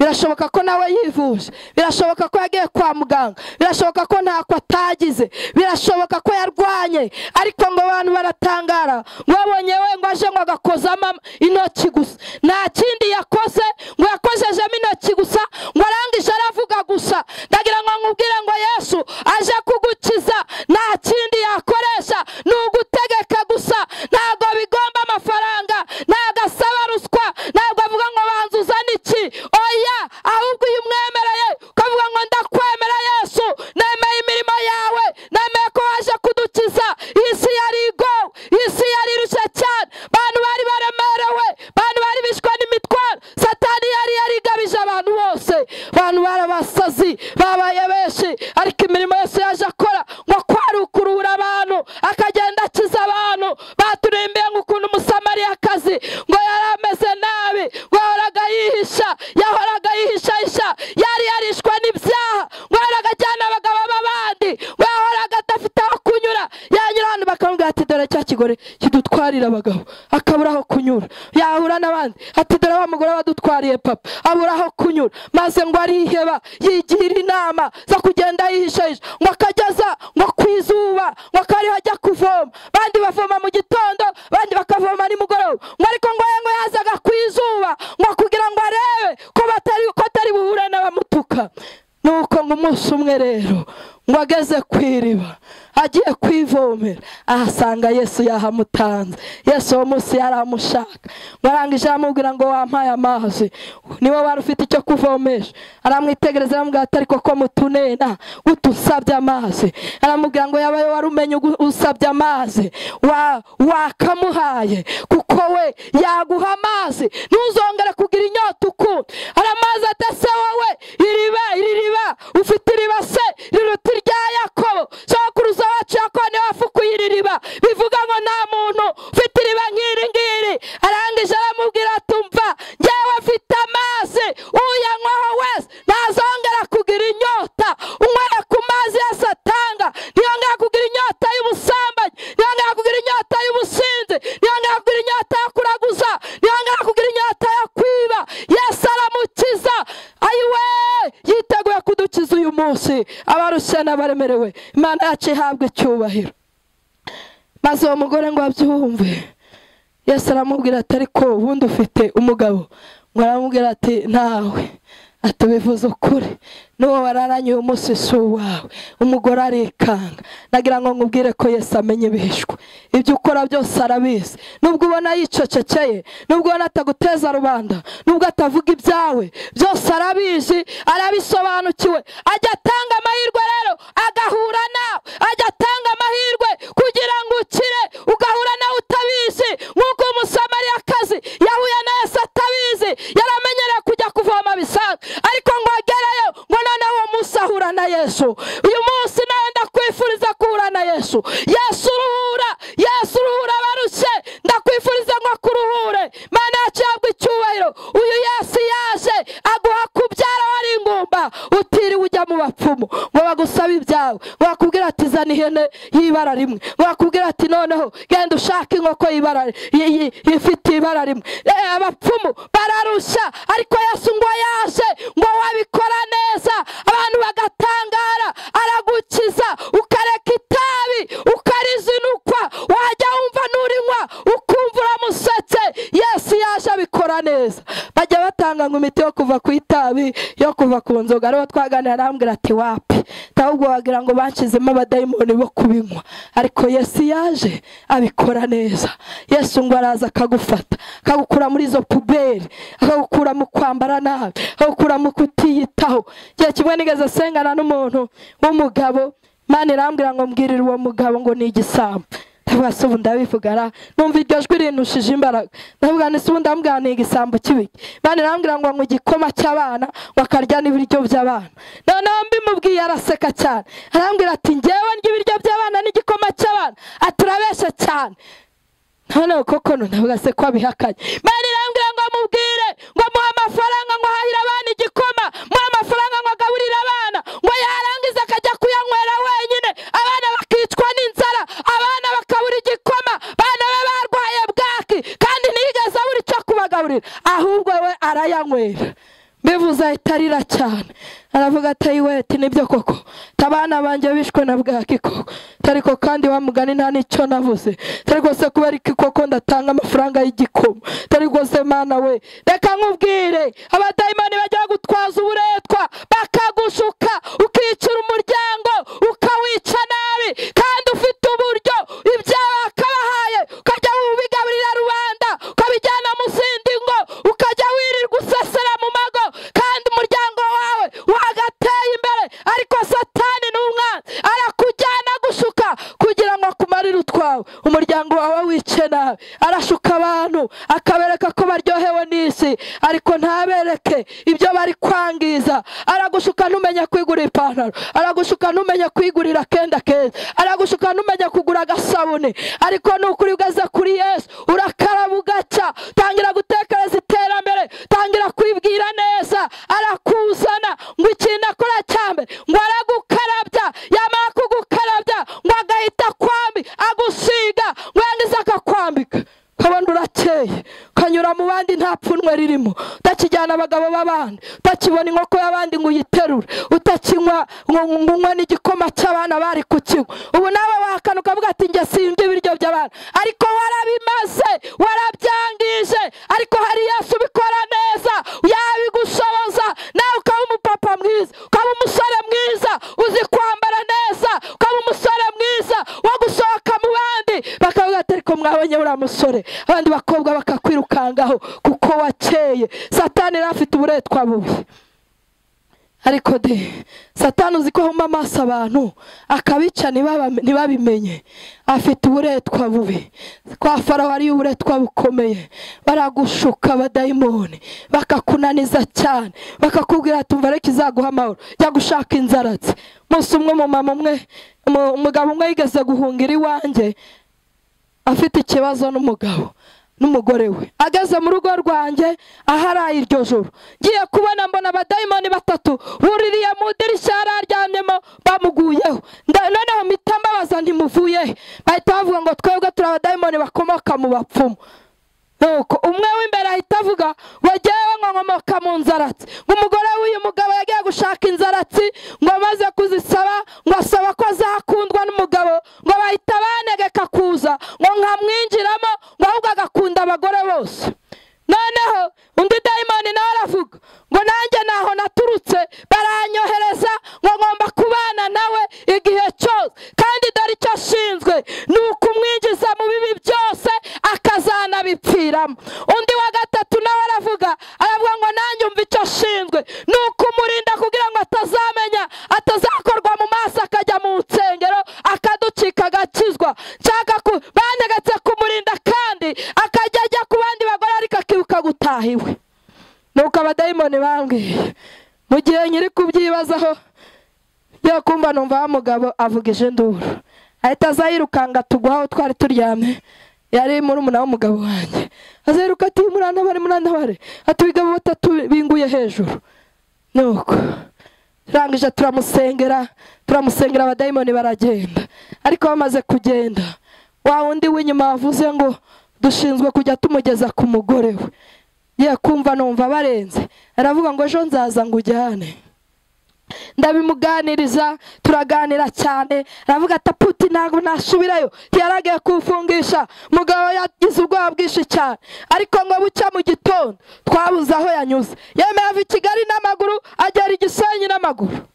birashoboka ko nawe yivuje, birashoboka ko yagiye kwa muganga, birashoboka ko ntako atagize, birashoboka ko yarwanye, ariko ngo abantu baratangara ngo babonye we ngo aje ngo agakozamo intoki gusa. Nta kindi yakoze, ngo yakozejemo intoki gusa, ngo arangije aravuga gusa. Ndagira ngo nkubwire ngo Yesu aje kugukiza, nta kindi yakoresha, ni ugutegeka gusa. Ntabwo bigomba amafaranga, ntabwo asaba ruswa, ntabwo avuga ngo banzuzane iki, oya, ahubwo iyo umwemereye ukavuga ngo ndakwemera Yesu, nemeye imirimo yawe, nemeye ko waje kudukiza. Isi yari igowe, isi yari irushye cyane, abantu bari baremerewe, abantu bari bishwe n'imitwaro. Satani yari yarigabije abantu bose, abantu barabasazi babaye benshi, ariko imirimo yose yaje akora ngo kwari ukuruhura abantu, akagenda akiza abantu. Baturimbiye ngo ukuntu Umusamariyakazi ngo yari ameze nabi, ngo yahoraga yihisha, yari yarishwe n'ibyaha, ngo yahoraga ajyana abagabo b'abandi, ngo yahoraga adafite aho kunyura. Yanyura hano bakamubwira ati dore cya kigore kidutwarira abagabo, akabura aho kunyura. Yahura n'abandi ati dore wa mugore wadutwariye papa, abura aho kunyura. Maze ngo ariheba, yigira inama zo kugenda yihishahisha, ngo akageza ngo kwizuba, ngo akariho ajya kuvoma. Bandi bavoma mu gitondo, bandi bakavoma nimugoroba, agiye kwivomera ahasanga Yesu yahamutanze. Yesu uwo munsi yaramushaka, barangije aramubwira ngo wampaye amazi, niwe wari ufite icyo kuvomesha. Aramwitegereza aramubwira ati ariko ko mutunena utusabye amazi. Aramubwira ngo yabaye wari umenye usabye amazi wakamuhaye, kuko we yaguha amazi ntuzongere kugira inyota ukundi. Aramazi atase wowe iri riba ufite iriba se riruta irya Yakobo, sokuruza wacu Yakobo niwe wafukuye iri riba, bivuga ngo nta muntu ufite iriba nk'iri ngiri. Arangije aramubwira ati umva, njyewe mfite amazi uyanywaho wese ntazongera kugira inyota. Unyweye ku mazi Yesu atanga ntiyongera kugira inyota y'ubusambanyi, ntiyongera kugira inyota y'ubusinzi, ntiyongera kugira inyota yo kuraguza, ntiyongera kugira inyota yo kwiba. Yesu aramukiza. Ayiwe, yiteguye kudukiza uyu munsi abarushye n'abaremerewe. Imana yacu ihabwe icyubahiro. Maze uwo mugore ngo abyumve, Yesu aramubwira ati ariko ubundi ufite umugabo? Ngo aramubwira ati ntawe. Atubivuze ukuri, n'uwo wararanye uyu munsi si uwawe. Umugore arikanga. Nagira ngo nkubwire ko Yesu amenye ibihishwe, ibyo ukora byose arabizi. Nubwo ubona yicecekeye, nubwo ubona ataguteza rubanda, nubwo atavuga ibyawe, byose arabizi, arabisobanukiwe. Ajya atanga amahirwe rero agahura nawe, ajya atanga amahirwe kugira ngo ukire, ugahura nawe utabizi. Nk'uko umusamariyakazi yahuye na Yesu atabizi, yaramenyereye kujya kuvoma bisanzwe, ariko ngo agereyo ngo noneho uwo munsi ahura na Yesu. Uyu munsi nawe ndakwifuriza guhura na Yesu. Yesu uruhura, Yesu uruhura abarushye, ndakwifuriza ngo akuruhure. Mana yacu ihabwe icyubahiro. Uyu Yesu yaje aguha kubyara wari ingumba, utiriwe ujya mu bapfumu ngo bagusaba ibyawe, ngo bakubwira ati zana ihene y'ibara rimwe, ngo bakubwira ati noneho genda ushaka inkoko ifite ibara rimwe. Abapfumu bararushya, ariko Yesu ngo yaje ngo wabikora neza, abantu bagatangara. Aragukiza ukareka itabi, ukarizinukwa, wajya wumva nurinywa ukumva uramusetse. Yesu yaje abikora neza. Bajya batanga ngo imiti yo kuva ku itabi, yo kuva ku nzoga. Ariho twaganira arambwira ati wapi, ahubwo wagira ngo banshizemo abadayimoni bo kubinywa. Ariko Yesu yaje abikora neza. Yesu ngo araza akagufata, akagukura muri izo puberi, akagukura mu kwambara nabi, akagukura mu kutiyitaho. Gihe kimwe nigeze sengana n'umuntu w'umugabo, Imana irambwira ngo mbwirire uwo mugabo ngo ni igisambo. Ndavuga se ubu ndabivugara, numva iryo jwi rinushije imbaraga. Ndavuga nise ubu ndambwira ni igisambo kibiki. Imana irambwira ngo anywa igikoma cy'abana, wakarya n'ibiryo by'abana. Noneho mbimubwiye araseka cyane, arambwira ati njyewe ndya ibiryo by'abana n'igikoma cy'abana? Aturabeshe cyane. Noneho koko ndavuga se ko abihakanye. Imana irambwira ngo mubwire ngo muha amafaranga ngo hahira abana igikoma, muha amafaranga ngo agaburire abana, ngo yarangiza akajya kuyanywera wenyine, abana bakicwa n'inzara, abana bakabura igikoma, abana be barwaye bwaki, kandi ntiyigeze abura icyo kubagaburira, ahubwo we arayanywera. Bivuze ahita arira cyane, aravuga ati ayiwe, nibyo koko abana banjye bishwe na bwaki koko, ariko kandi wa mugani nta n'icyo navuze. Ariko se kubera iki koko ndatanga amafaranga y'igikoma? Ariko se Mana we, reka nkubwire, abadayimoni bajya gutwaza uburetwa bakagushuka, ukicira umuryango ukawica nabi, kandi ufite uburyo ibyawe akabahaye ukajya ubigaburira rubanda, ukabijyana mu zindi ngo, ukajya wirirwa usesera mu mago, kandi umuryango wawe wagateye imbere. Ariko Satani n'umwanzi arakujyana gushuka kugira ngo akumarire utwawe, umuryango wawe wice nabi. Arashuka abantu akabereka ko baryohewe n'isi, ariko ntabereke ibyo bari kwangiza. Aragushuka ntumenya kwigurira ipantaro, aragushuka ntumenya kwigurira kenda keza, aragushuka ntumenya kugura agasabune. Ariko nukuri ugeze kuri Yesu urakaraba ugaca, tangira gutekereza iterambere, tangira kwibwira neza. Arakuzana ngo ikintu akora cyambe ngo aragukarabya, yamara kugukarabya ngo agahita kwambi agusiga, ngo yangiza akakwambika, kabona urakeye, kanyura mu bandi nta pfunwe ririmo, utakijyana abagabo b'abandi, utakibona inkoko y'abandi ngo uyiterure, utakinywa ngo n'igikoma cy'abana bari kukinywa. Ubu nawe wakana ukavuga ati njye sindya ibiryo by'abana, ariko warabimaze, warabyangije. Ariko hari Yesu ubikora neza, yabigushoboza nawe ukaba umupapa mwiza, ukaba umusore mwiza, uzi kwambara neza, ukaba umusore mwiza, mwabonye uriya musore abandi bakobwa bakakwirukangaho kuko wakeye. Satani yari afite uburetwa bubi, ariko Satani uzi ko ahuma amaso abantu akabica ntibabimenye. Afite uburetwa bubi. Kwa Farawo hari uburetwa bukomeye, baragushuka abadayimoni bakakunaniza cyane, bakakubwira tumva reka izaguha amahoro, jya gushaka inzaratsi. Umunsi umwe umugabo umwe yigeze guhungira iwanjye afite ikibazo n'umugore we. Ageze mu rugo rwanjye aharaye iryo joro, ngiye kubona mbona abadayimoni 3 buririye mu dirishya yararyamyemo bamuguyeho. Noneho mpita mbabaza ntimuvuye, bahita bavuga ngo twebwe turi abadayimoni bakomoka mu bapfumu. Nuko umwe w'imbere ahita avuga wagewe ngo nkomoka mu nzaratsi, ngo umugore w'uyu mugabo yagiye gushaka inzaratsi ngo amaze kuzisaba ngo asaba ko azakundwa n'umugabo, ngo bahita banegeka kuza ngo nkamwinjiramo ngo ahubwo agakunda abagore bose. Noneho undi dayimoni nawe aravuga ngo nanjye naho naturutse baranyohereza ngo ngomba kubana nawe igihe cyose, kandi dore icyo ashinzwe ni ukumwinjiza mu bibi byose akazanabipfiramo. Undi wa 3 nawe aravuga ngo nanjye umva icyo ashinzwe ni ukumurinda kugira ngo atazakorwa mu maso akajya mu nsengero akaducika agakizwa. Banegetse kumurinda kandi akajya ajya ku bandi bagore ariko akibuka gutaha iwe. Nuko abadayimoni bambwiye mu gihe nyiri kubyibazaho yo kumva numva wa mugabo avugije induru, ahita azayirukanga tugwaho twari turyamye. Yari murumuna w'umugabo wanjye, azayiruka ati murantabare ati bigabo 3 binguye hejuru. Nuko rangije turamusengera abadayimoni baragenda. Ariko bamaze kugenda wa wundi w'inyuma wavuze ngo dushinzwe kujya tumugeza ku mugore we, ye kumva numva barenze, aravuga ngo ejo nzaza ngujyane. Ndabimuganiriza turaganira cyane, aravuga ati Puti ntago nasubirayo, yaragiye kufungisha. Mugabo yagize ubwoba bwinshi cyane, ariko ngo bucya mu gitondo twabuze aho yanyuze, yemeye ava i Kigali n'amaguru agera i Gisenyi n'amaguru.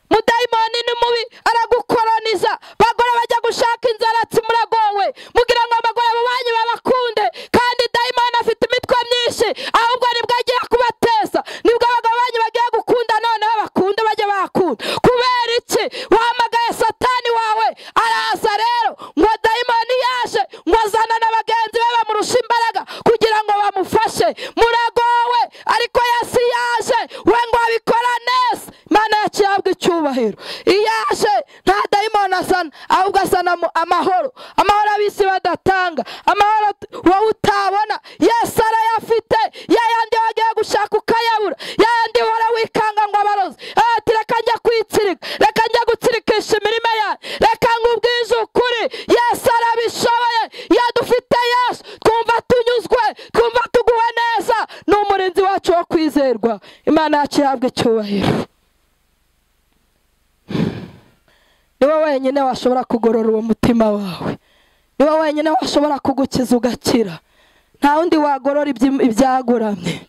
Mudayimoni ni mubi aragukoroniza, bagore bajya gushaka inzaratsi muragowe mugira ngo abagore banyu babakunde, kandi dayimoni afite imitwe myinshi, ahubwo nibwo agiye kubateza, nibwo abagabo banyu bagiye gukunda noneho bakunde bajye bakunda. Kubera iki? Wahamagaye Satani wawe araza rero ngo dayimoni yaje ngo azana n'abagenzi be bamurusha imbaraga kugira ngo bamufashe. Muragowe, ariko Yesu yaje we ngo abikora neza. Imana yacihabwa icyubahiro. Iyaje nta dayimoni azana, ahubwo azana amahoro abisi badatanga, amahoro wowe utabona. Yesu arayafite, yayandi wagiye gushaka ukayabura, yayandi wara wikanga ngo abarozi ati reka njya kwitsirika, reka njya gutsirikisha imirima yawe, reka ngubwize ukuri. Yesu arabishoboye. Yadufite Yesu twumva tunyuzwe, twumva tuguwe neza, ni umurinzi wacu wo kwizerwa. Imana yacihabwa icyubahiro. Niwe wenyine washobora kugorora uwo mutima wawe, niwe wenyine washobora kugukiza ugakira. Nta wundi wagorora ibyagoramye.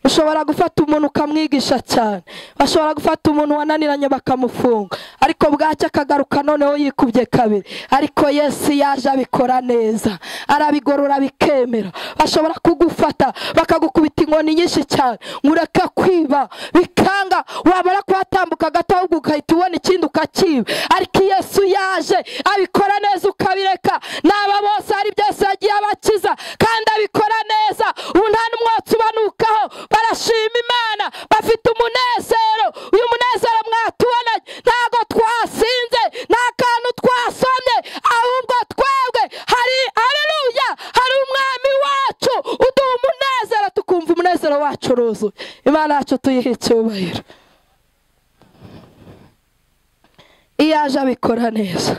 Ushobora gufata umuntu ukamwigisha cyane, bashobora gufata umuntu wananiranye bakamufunga, ariko bwacya akagaruka noneho yikubye kabiri. Ariko Yesu yaje abikora neza, arabigorora bikemera. Bashobora kugufata bakagukubita inkoni nyinshi cyane, ngureka kwiba bikanga, wabara kuhatambuka gato ahubwo ugahita ubona ikindi ukakiba. Ariko Yesu yaje abikora neza ukabireka. N'aba bose hari byose yagiye abakiza kandi abikora neza. Ubu nta n'umwotsi ubanukaho, barashima Imana, bafite umunezero. Uyu munezero mwatubona ntago twasinze, nta kantu twasomye, ahubwo twebwe hari haleluya, hari umwami wacu uduha umunezero, tukumva umunezero wacu uruzuye. Imana yacu tuyihe icyubahiro. Iyaje abikora neza.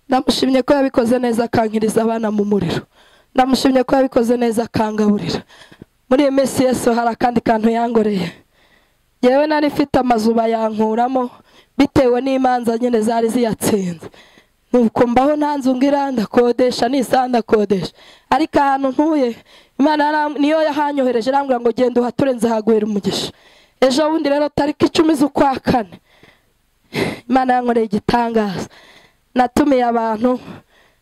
Ndamushimye ko yabikoze neza akankiriza abana mu muriro. Ndamushimye ko yabikoze neza akangaburira. Muri iyi minsi Yesu hari akandi kantu yangoreye. Yewe nari mfite amazuba yankuramo bitewe n'imanza nyine zari ziyatsinze. Nuko mbaho nta nzu ngira ndakodesha n'isandakodesha. Ariko ahantu ntuye Imana niyo yahanyohereje arambwira ngo genda uhature nzahaguhera umugisha. Ejo bundi rero tariki 10 z'ukwa 4 Imana yankoreye igitangaza. Natumiye abantu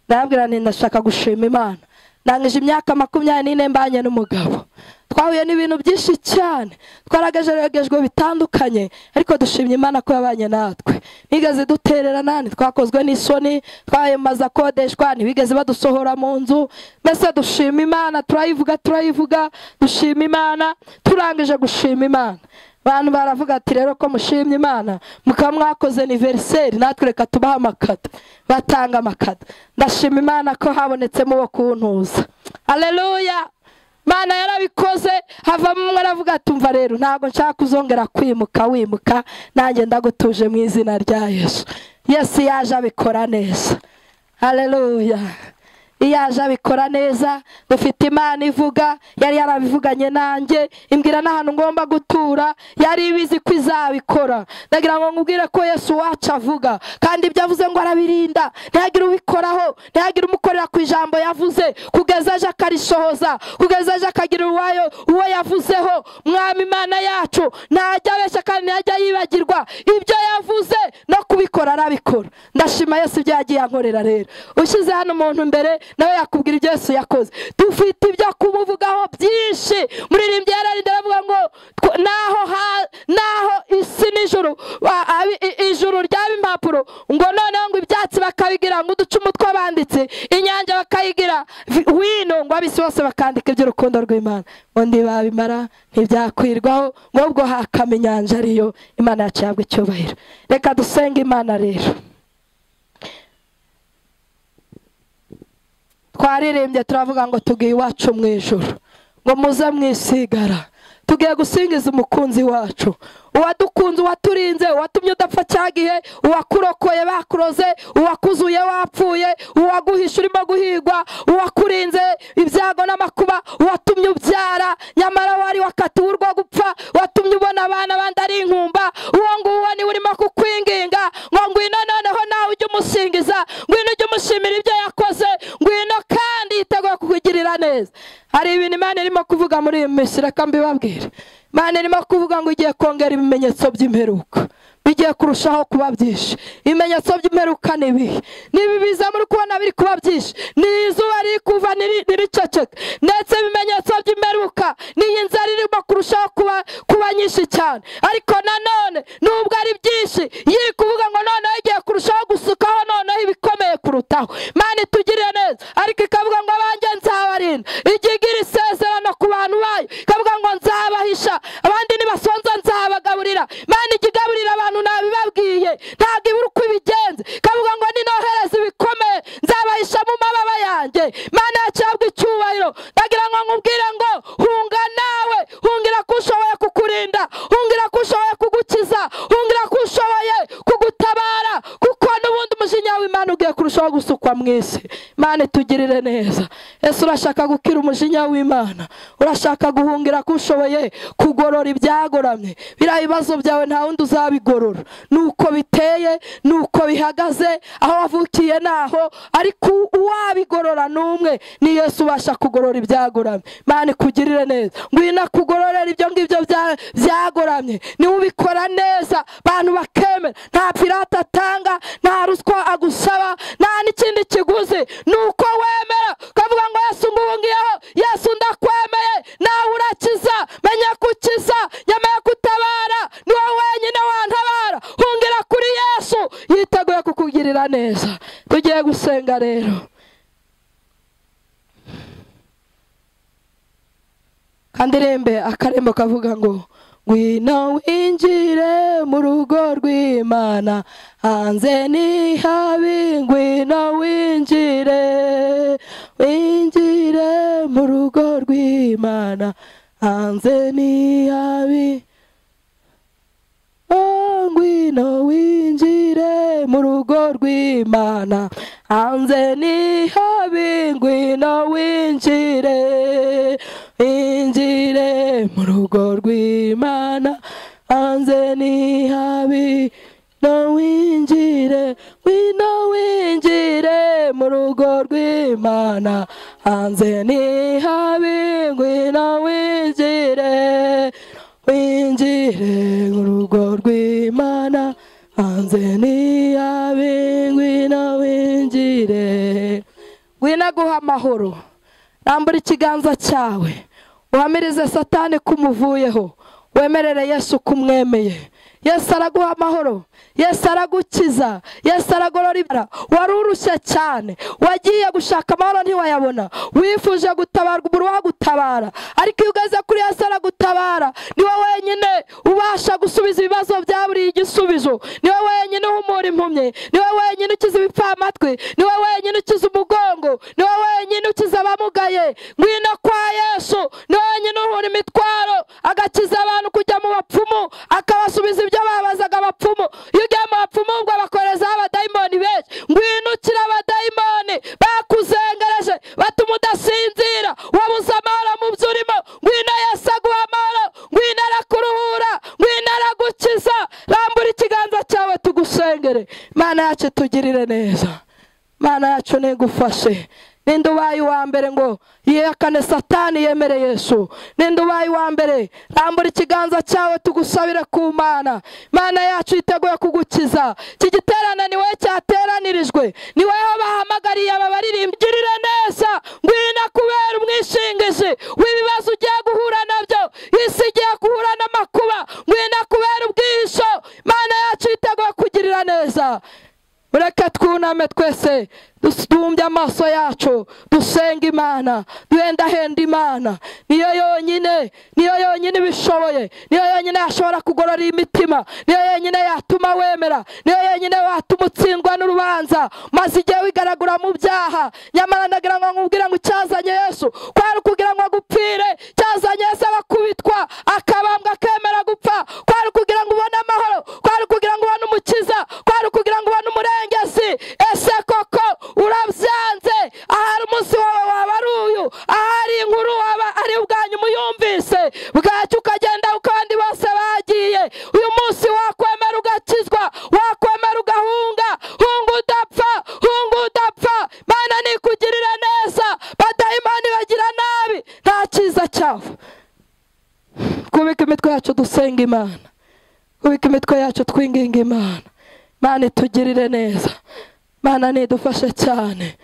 ndabwira nti ndashaka gushima Imana. nangije imyaka 24 mbanye n'umugabo. Twahuye n'ibintu byinshi cyane, twaragejejwe bitandukanye, ariko dushimye Imana ko yabanye natwe. Nigeze dutererana, twakozwe n'isoni, twayemaza kodeshwa, ntibigeze badusohora mu nzu. Mbese dushima Imana, turayivuga, dushima Imana. Turangije gushima Imana, abantu baravuga ati rero ko mushimye Imana mukaba mwakoze anniversaire, natwe reka tubaha amakado. Batanga amakado. Ndashima Imana ko habonetsemo wo kuntuza. Haleluya. Mana yarabikoze. Havamo umwe aravuga ati umva rero ntago nshaka kuzongera wimuka, nanjye ndagutuje mu izina rya Yesu. Yesu yaje abikora neza. Haleluya. Iyaje abikora neza. Dufite Imana ivuga, yari yarabivuganye nanjye, imbwira n'ahantu ngomba gutura, yari ibizi ko izabikora. Ndagira ngo ngubwire ko Yesu wacu avuga, kandi ibyo avuze ngo arabirinda, ntihagire ubikoraho, ntihagire umukorera ku ijambo yavuze, kugeza aje akarisohoza, kugeza aje akagira uwo yavuzeho. Mwami Imana yacu ntajya abeshya kandi ntajya yibagirwa, ibyo yavuze no kubikora arabikora. Ndashima Yesu ibyo yagiye ankorera. Rero ushyize hano umuntu mbere nawe yakubwira ibyo Yesu yakoze. Dufite ibyo kumuvugaho byinshi. Muririmbyi yararinde aravuga ngo naho isi n'ijuru, ijuru ryaba impapuro, ngo noneho ngo ibyatsi bakabigira ngo uducumu tw'abanditsi, inyanja bakayigira wino, ngo abisi bose bakandika iby'urukundo rw'Imana. Undi babimara ntibyakwirwaho, ngo ubwo hakama inyanja ariyo Imana yacu yabwe icyubahiro. Reka dusenge Imana rero. Twaririmbye turavuga ngo tugiye iwacu mu ijuru, ngo muze mwisigara, tugiye gusingiza umukunzi wacu, uwadukunze, uwaturinze, uwatumye udapfa cyagihe, uwakurokoye bakuroze, uwakuzuye wapfuye, uwaguhisha urimo guhigwa, uwakurinze ibyago n'amakuba, uwatumye ubyara nyamara wari wakatiwe urwo gupfa, watumye ubona abana bandi ari inkumba, uwo nguwo ni urimo kukwinginga ngo ngwino noneho nawe ujye umusingiza, ngwino ujye umushimira ibyo yakoze, ngwino kandi yiteguye kukugirira neza. Hari ibintu Imana irimo kuvuga muri iyi minsi, reka mbibabwire. Imana irimo kuvuga ngo igiye kongera ibimenyetso by'imperuka, bigiye kurushaho kuba byinshi. Ibimenyetso by'imperuka ni ibihe? Nibi biza muri kubona biri kuba byinshi, ni izuba riri kuva niriceceka, ndetse ibimenyetso by'imperuka ni inzara irimo kurushaho kuba nyinshi cyane. Ariko nanone nubwo ari byinshi, yiri kuvuga ngo noneho igiye kurushaho gusukaho noneho ibikomeye kurutaho. Imana itugirire neza, ariko ikavuga ngo abanjye nzabarinda, igigira isezerano ku bantu bayo, ikavuga ngo nzabahisha, abandi nibasonza nzabagaburira. Imana igigaburira abantu nabibabwiye, ntabwo ibura uko ibigenze, ikavuga ngo ninohereza ibikomeye nzabahisha mu mababa yanjye. Imana yacu yabwe icyubahiro. Ndagira ngo nkubwire ngo hunga nawe, hungira ko ushoboye kukurinda, hungira ko ushoboye kugukiza, hungira ko ushoboye kugutabara, kuko n'ubundi umujinya w'Imana ugiye kurushaho gusukwa mu isi. Imana itugirire neza. Yesu urashaka gukira umujinya w'Imana, urashaka guhungira ko ushoboye kugorora ibyagoramye. Biriya bibazo byawe nta wundi uzabigorora, nuko biteye, nuko bihagaze, aho wavukiye naho, ariko uwabigorora n'umwe ni Yesu ubasha kugorora ibyagoramye. Imana ikugirire neza, ngwino kugororera ibyo ngibyo byagoramye. Niwe ubikora neza, abantu bakemera, nta pirata atanga, nta ruswa agusaba, nta n'ikindi kiguzi, nuko wemera ukavuga ngo Yesu nguhungiyeho, Yesu ndakwemeye, nawe urakiza, menya kukiza, nyamara kutabara, ni wowe wenyine wantabara. Hungira kuri Yesu, yiteguye kukugirira neza. Tugiye gusenga rero. Kandirembe akarembo kavuga ngo ngwino winjire mu rugo rw'Imana, hanze ni habi, ngwino winjire mu rugo rw'Imana, hanze ni habi. Ngwino winjire mu rugo rw'Imana, hanze ni habi, ngwino winjire mu rugo rw'Imana, hanze ni habi, no winjire mu rugo rw'Imana, hanze ni habi, ngwino winjire mu rugo rw'Imana, hanze ni habi, ngwino winjire. Ngwino guha amahoro, rambura ikiganza cyawe uhamirize Satani kumuvuyeho, wemerere Yesu kumwemeye. Yesu araguha amahoro, Yesu aragukiza, Yesu aragorora ibara. Wari urushye cyane, wagiye gushaka amahoro ntiwayabona, wifuje gutabarwa ubura uwagutabara, ariko iyo ugeze kuri Yesu aragutabara. Niwe wenyine ubasha gusubiza ibibazo bya buri igisubizo, niwe wenyine uhumura impumyi, niwe wenyine ukiza ibipfamatwi, niwe wenyine ukiza umugongo, niwe wenyine ukiza abamugaye. Ngwino kwa Yesu, niwe wenyine uhura imitwaro, agakiza abantu kujya mu bapfumu, akabasubiza ibyo babazaga abapfumu. Iyo ugiye mu bapfumu ubwo bakorezaho abadayimoni benshi. Ngwino ukira abadayimoni bakuzengereje batuma udasinzira, wabuze amahoro mu byo urimo. Ngwino Yesu aguha amahoro, ngwino arakuruhura, ngwino aragukiza. Rambura ikiganza cyawe tugusengere. Mana yacu tugirire neza, Mana yacu nigufashe. Ninde ubaye uwa mbere ngo yihakane Satani yemere Yesu? Ninde ubaye uwa mbere? Rambura ikiganza cyawe tugusabire ku Mana. Mana yacu iteguye kugukiza. Iki giterane ni wowe cyateranirijwe, ni wowe bahamagariye ababaririmbirire neza. Ngwino kubera umwishingizi w'ibibazo ugiye guhura nabyo, isi igiye guhura n'amakuba. Ngwino kubera ubwisho. Mana yacu iteguye kugirira neza. Ureke twuname twese dusumbye amaso yacu, dusenga Imana, duhendahenda Imana. Niyo yonyine bishoboye, niyo yonyine yashobora kugorora imitima, niyo yonyine yatuma wemera, niyo yonyine watuma utsindwa n'urubanza maze igihe wigaragura mu byaha. Nyamara ndagira ngo nkubwire ngo icyazanye Yesu kwari kugira ngo agupfire, cyazanye Yesu abakubitwa akabambwa akemera gupfa, kwari kugira ngo ubone amahoro, kwari kugira ngo ubone umukiza, kwari kugira ngo ubone umurengezi. Ese koko urabyanze? Ahari umunsi wawe waba ari uyu, ahari inkuru waba ari ubwanyu muyumvise, bwacyo ukagenda uko abandi bose bagiye. Uyu munsi wakwemera ugakizwa, wakwemera ugahunga. Hunga udapfa, hunga udapfa. Mana nikugirire neza, badayimoni bagira nabi, nta cyiza cyawe. Kubika imitwe yacu dusenga Imana, kubika imitwe yacu twinginga Imana. Mana itugirire neza, Mana nidufashe cyane.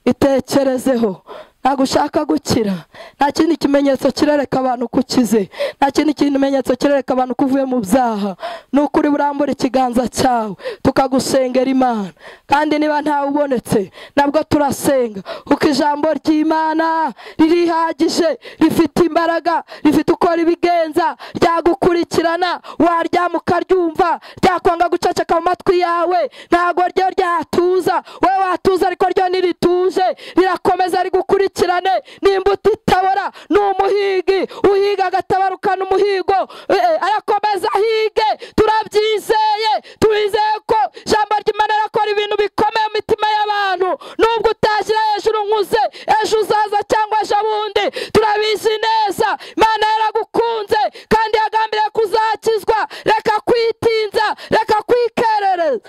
Itekerezeho. Ntabwo ushaka gukira, nta kindi kimenyetso kirereka abantu kukize, nta kindi kimenyetso kirereka abantu kuvuye mu byaha. Nukuri burambura ikiganza cyawe tukagusengera Imana. Kandi niba ntawe ubonetse nabwo turasenga, kuko ijambo ry'Imana ririhagije, rifite imbaraga, rifite uko ribigenza, ryagukurikirana, waryama ukaryumva, ryakwanga guceceka mu matwi yawe. Ntabwo ryo ryatuza, wowe watuza ariko ryo ntirituje, rirakomeza rigukurikirana. N'imbuto itabora ni umuhigi, uhiga agatabarukana umuhigo, arakomeza ahige. Turabyizeye, turizeye ko ijambo ry'Imana rirakora ibintu bikomeye mu mitima y'abantu. Nubwo utashyira hejuru nkuze, ejo uzaza cyangwa ejo bundi, turabizi neza. Imana yaragukunze kandi yagambiriye kuzakizwa. Reka kwitinza, reka kwikerereza.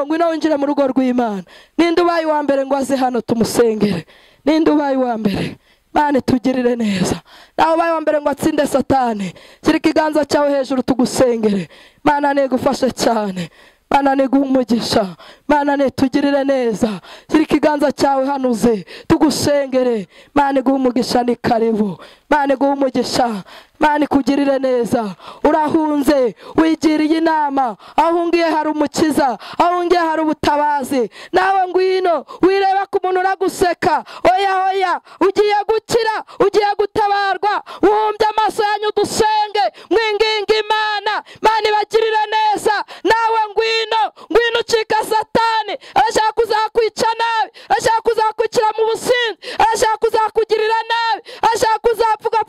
Ngwino winjire mu rugo rw'Imana. Ninde ubaye uwa mbere ngo aze hano tumusengere? Ninde ubaye uwa mbere? Mana tugirire neza. Nawe ubaye uwa mbere ngo atsinde Satani, shyira ikiganza cyawe hejuru tugusengere. Mana nigufashe cyane, Mana niguha umugisha, Mana nitugirire neza. Shyira ikiganza cyawe hanuze tugusengere. Mana iguha umugisha, ni karibu. Mana iguha umugisha, Mana ikugirire neza. Urahunze wigiriye inama, aho ungiye hari umukiza, aho ungiye hari ubutabazi. Nawe ngwino wireba ku muntu uraguseka. Oya ugiye gukira, ugiye gutabarwa. Wumbye amaso yanyu dusenge, mwinginga Imana. Mana ibagirire neza. Nawe ngwino ucika Satani, arashaka kuzakwica nabi, arashaka kuzakwicira mu businzi, arashaka kuzakugirira nabi, arashaka kuzapfuga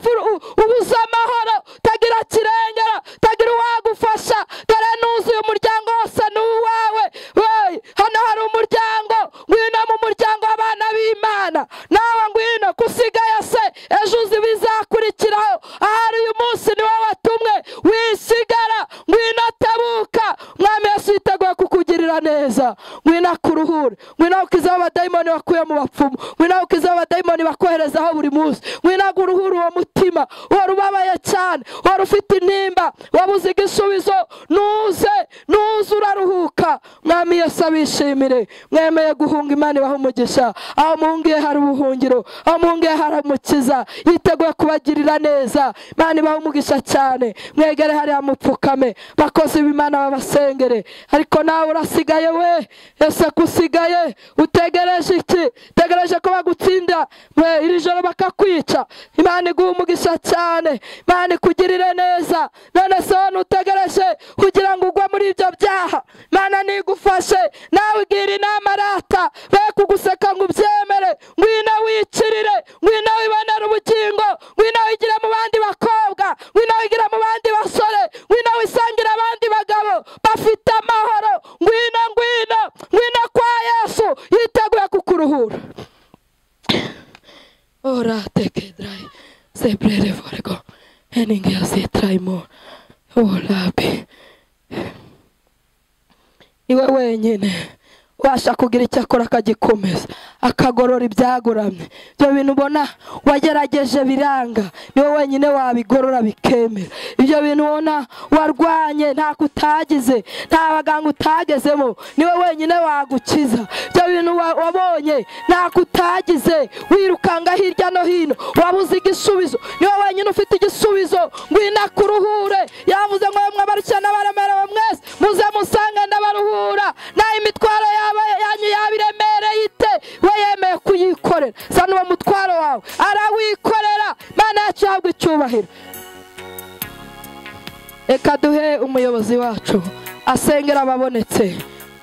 ubuza amahoro, tagira kirengera, tagira uwagufasha. Dore nuzuye umuryango wose n'uwawe. Hano hari umuryango, ngwino mu muryango w'abana b'Imana. Nawe ngwino kusigaye se ejo uzi bizakurikiraho. Ahari uyu munsi ni wowe watumwe, wisigara. Ngwino atabuka, Mwami Yesu yiteguye kukugirira neza. Ngwino akuruhure, ngwino ukiza abadayimoni bakuye mu bapfumu, ngwino ukiza abadayimoni bakoherezaho buri munsi, ngwino uruhura uwo mutima wari ubabaye cyane, wari ufite intimba, wabuze igisubizo, nuze uraruhuka. Mwami Yesu abishimire, mwemeye guhunga, Imana ibaha umugisha. Aho muhungiye hari ubuhungiro, aho muhungiye hari umukiza yiteguye kubagirira neza. Imana ibaha umugisha cyane. Mwegere hariya mupfukame, bakozi b'Imana babasengere. Ariko nawe urasigaye we, ese kusigaye utegereje iki? Tegereje ko bagutsinda iri joro bakakwica? Imana iguha umugisha cyane, Imana ikugirire neza. None se utegereje kugira ngo ugwe muri ibyo byaha, Imana nigufashe. Nawe ugira inama rata, be kuguseka ngo ubyemere. Ngwino wicirire, ngwino wibonere ubugingo, ngwino wigire mu bandi bakobwa, ngwino wigire mu bandi basore, ngwino wisangire abandi bagabo bafite amahoro. Ngwino kwa Yesu yiteguye kukuruhura. Ora tekedrai sebrere vorego eningia sitraimo olabe. Iwe wenyine washa kugira icyo akora akagikomeza, akagorora ibyagoramye. Ibyo bintu ubona wagerageje biranga, niwe wenyine wabigorora bikemera. Ibyo bintu ubona warwanye nta kutagize, nta baganga utagezemo, niwe wenyine wagukiza. Ibyo bintu wabonye nta kutagize, wirukanga hirya no hino, wabuze igisubizo, niwe wenyine ufite igisubizo. Ngwino kuruhure. Yavuze ngo mwe barushya n'abaremerewe mwese muze musange ndabaruhura. Naho imitwaro yanyu yabiremereye ite, we yemeye kuyikorera. Sana uwo mutwaro wawe arawikorera. Imana yacu ihabwe icyubahiro. Reka duhe umuyobozi wacu asengera ababonetse,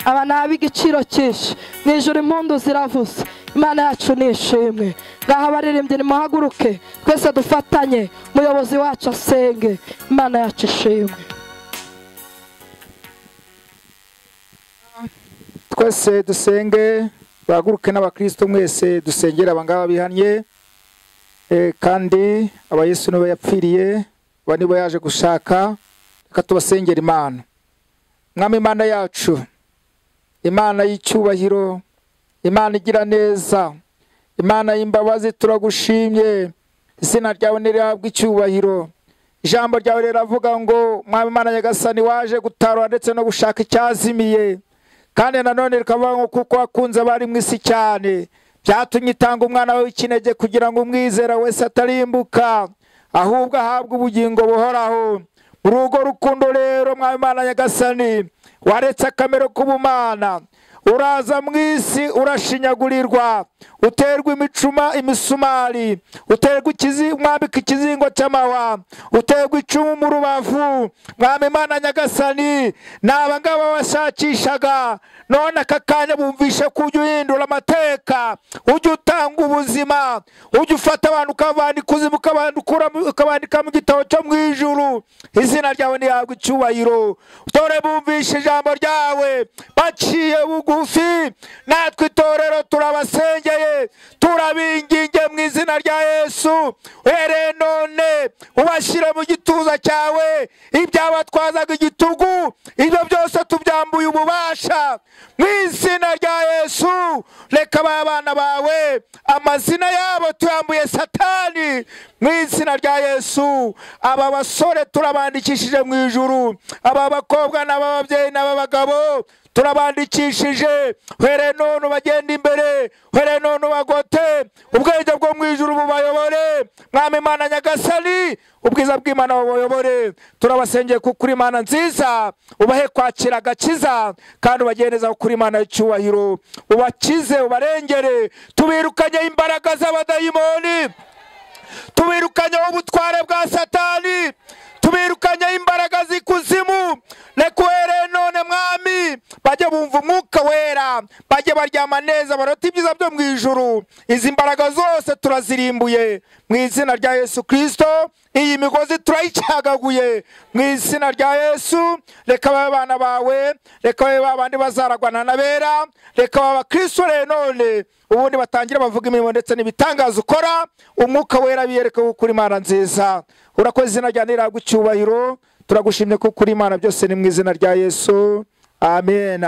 aba ni ab'igiciro cyinshi. Mu ijuru impundu ziravuze, Imana yacu nishimwe. Ngaho abaririmbyi nimuhaguruke twese dufatanye, umuyobozi wacu asenge, Imana yacu ishimwe. Twese dusenge, bahaguruke n'abakristo mwese dusengera abangaba bihanye, kandi aba Yesu niwe yapfiriye, aba nibo yaje gushaka. Reka tubasengera Imana. Mwami Imana yacu, Imana y'icyubahiro, Imana igira neza, Imana y'imbabazi, turagushimye. Izina ryawe nirihabwe icyubahiro. Ijambo ryawe riravuga ngo Mwami Imana Nyagasani waje gutarura ndetse no gushaka icyazimiye, kandi nanone rikavuga ngo kuko wakunze abari mu isi cyane byatumye itanga umwana we w'ikinege kugira ngo umwizera wese atarimbuka ahubwo ahabwe ubugingo buhoraho. Muri urwo rukundo rero Mwami Imana Nyagasani waretse akamero k'ubumana, uraza mu isi urashinyagurirwa, uterwa imisumari, uterwa mwambika ikizingo cy'amahwa, uterwa icumu mu rubavu. Mwami Imana Nyagasani, n'aba ngaba bashakishaga, none aka kanya bumvishe ko ujya uhindura amateka, ujya utanga ubuzima, ujya ufata abantu ukabandika ikuzimu, ukabandika mu gitabo cyo mu ijuru. Izina ryawe nirihabwe icyubahiro. Dore bumvishe ijambo ryawe baciye bugufi, natwe itorero turabasengeye, turabinginge mu izina rya Yesu. Uhereye none ubashyire mu gituza cyawe ibyabatwazaga igitugu, ibyo byose tubyambuye ububasha mu izina rya Yesu. Reka abana bawe amazina yabo tuyambuye Satani mu izina rya Yesu. Aba basore turabandikishije mu ijuru, aba bakobwa n'ababyeyi n'abagabo turabandikishije. Uhereye none ubagenda imbere, uhereye none ubagote, ubwenge bwo mu ijuru bubayobore. Mwami Imana Nyagasani, ubwiza bw'Imana bubayobore. Turabasengeye kuko uri Imana nziza, ubahe kwakira agakiza, kandi ubagendeza kuri Imana y'icyubahiro. Ubakize, ubarengere, tubirukanye imbaraga z'abadayimoni, tubirukanye ubutware bwa Satani, tubirukanye imbaraga z'ikuzimu. Reka uhereye none Mwami bajye bumva umwuka wera, bajye baryama neza, barota ibyiza byo mu ijuru. Izi mbaraga zose turazirimbuye mu izina rya Yesu Kristo. Iyi migozi turayicagaguye mu izina rya Yesu. Reka babe abana bawe, reka babe babandi bazaragwana n'abera, reka babe abakristo rero none ubundi batangira bavuga imirimo ndetse n'ibitangaza ukora. Umwuka wera biyereka ko uri Imana nziza. Urakoze, izina ryawe nirihabwe icyubahiro. Turagushimye ko kuri Imana byose ni mu izina rya Yesu. Amen.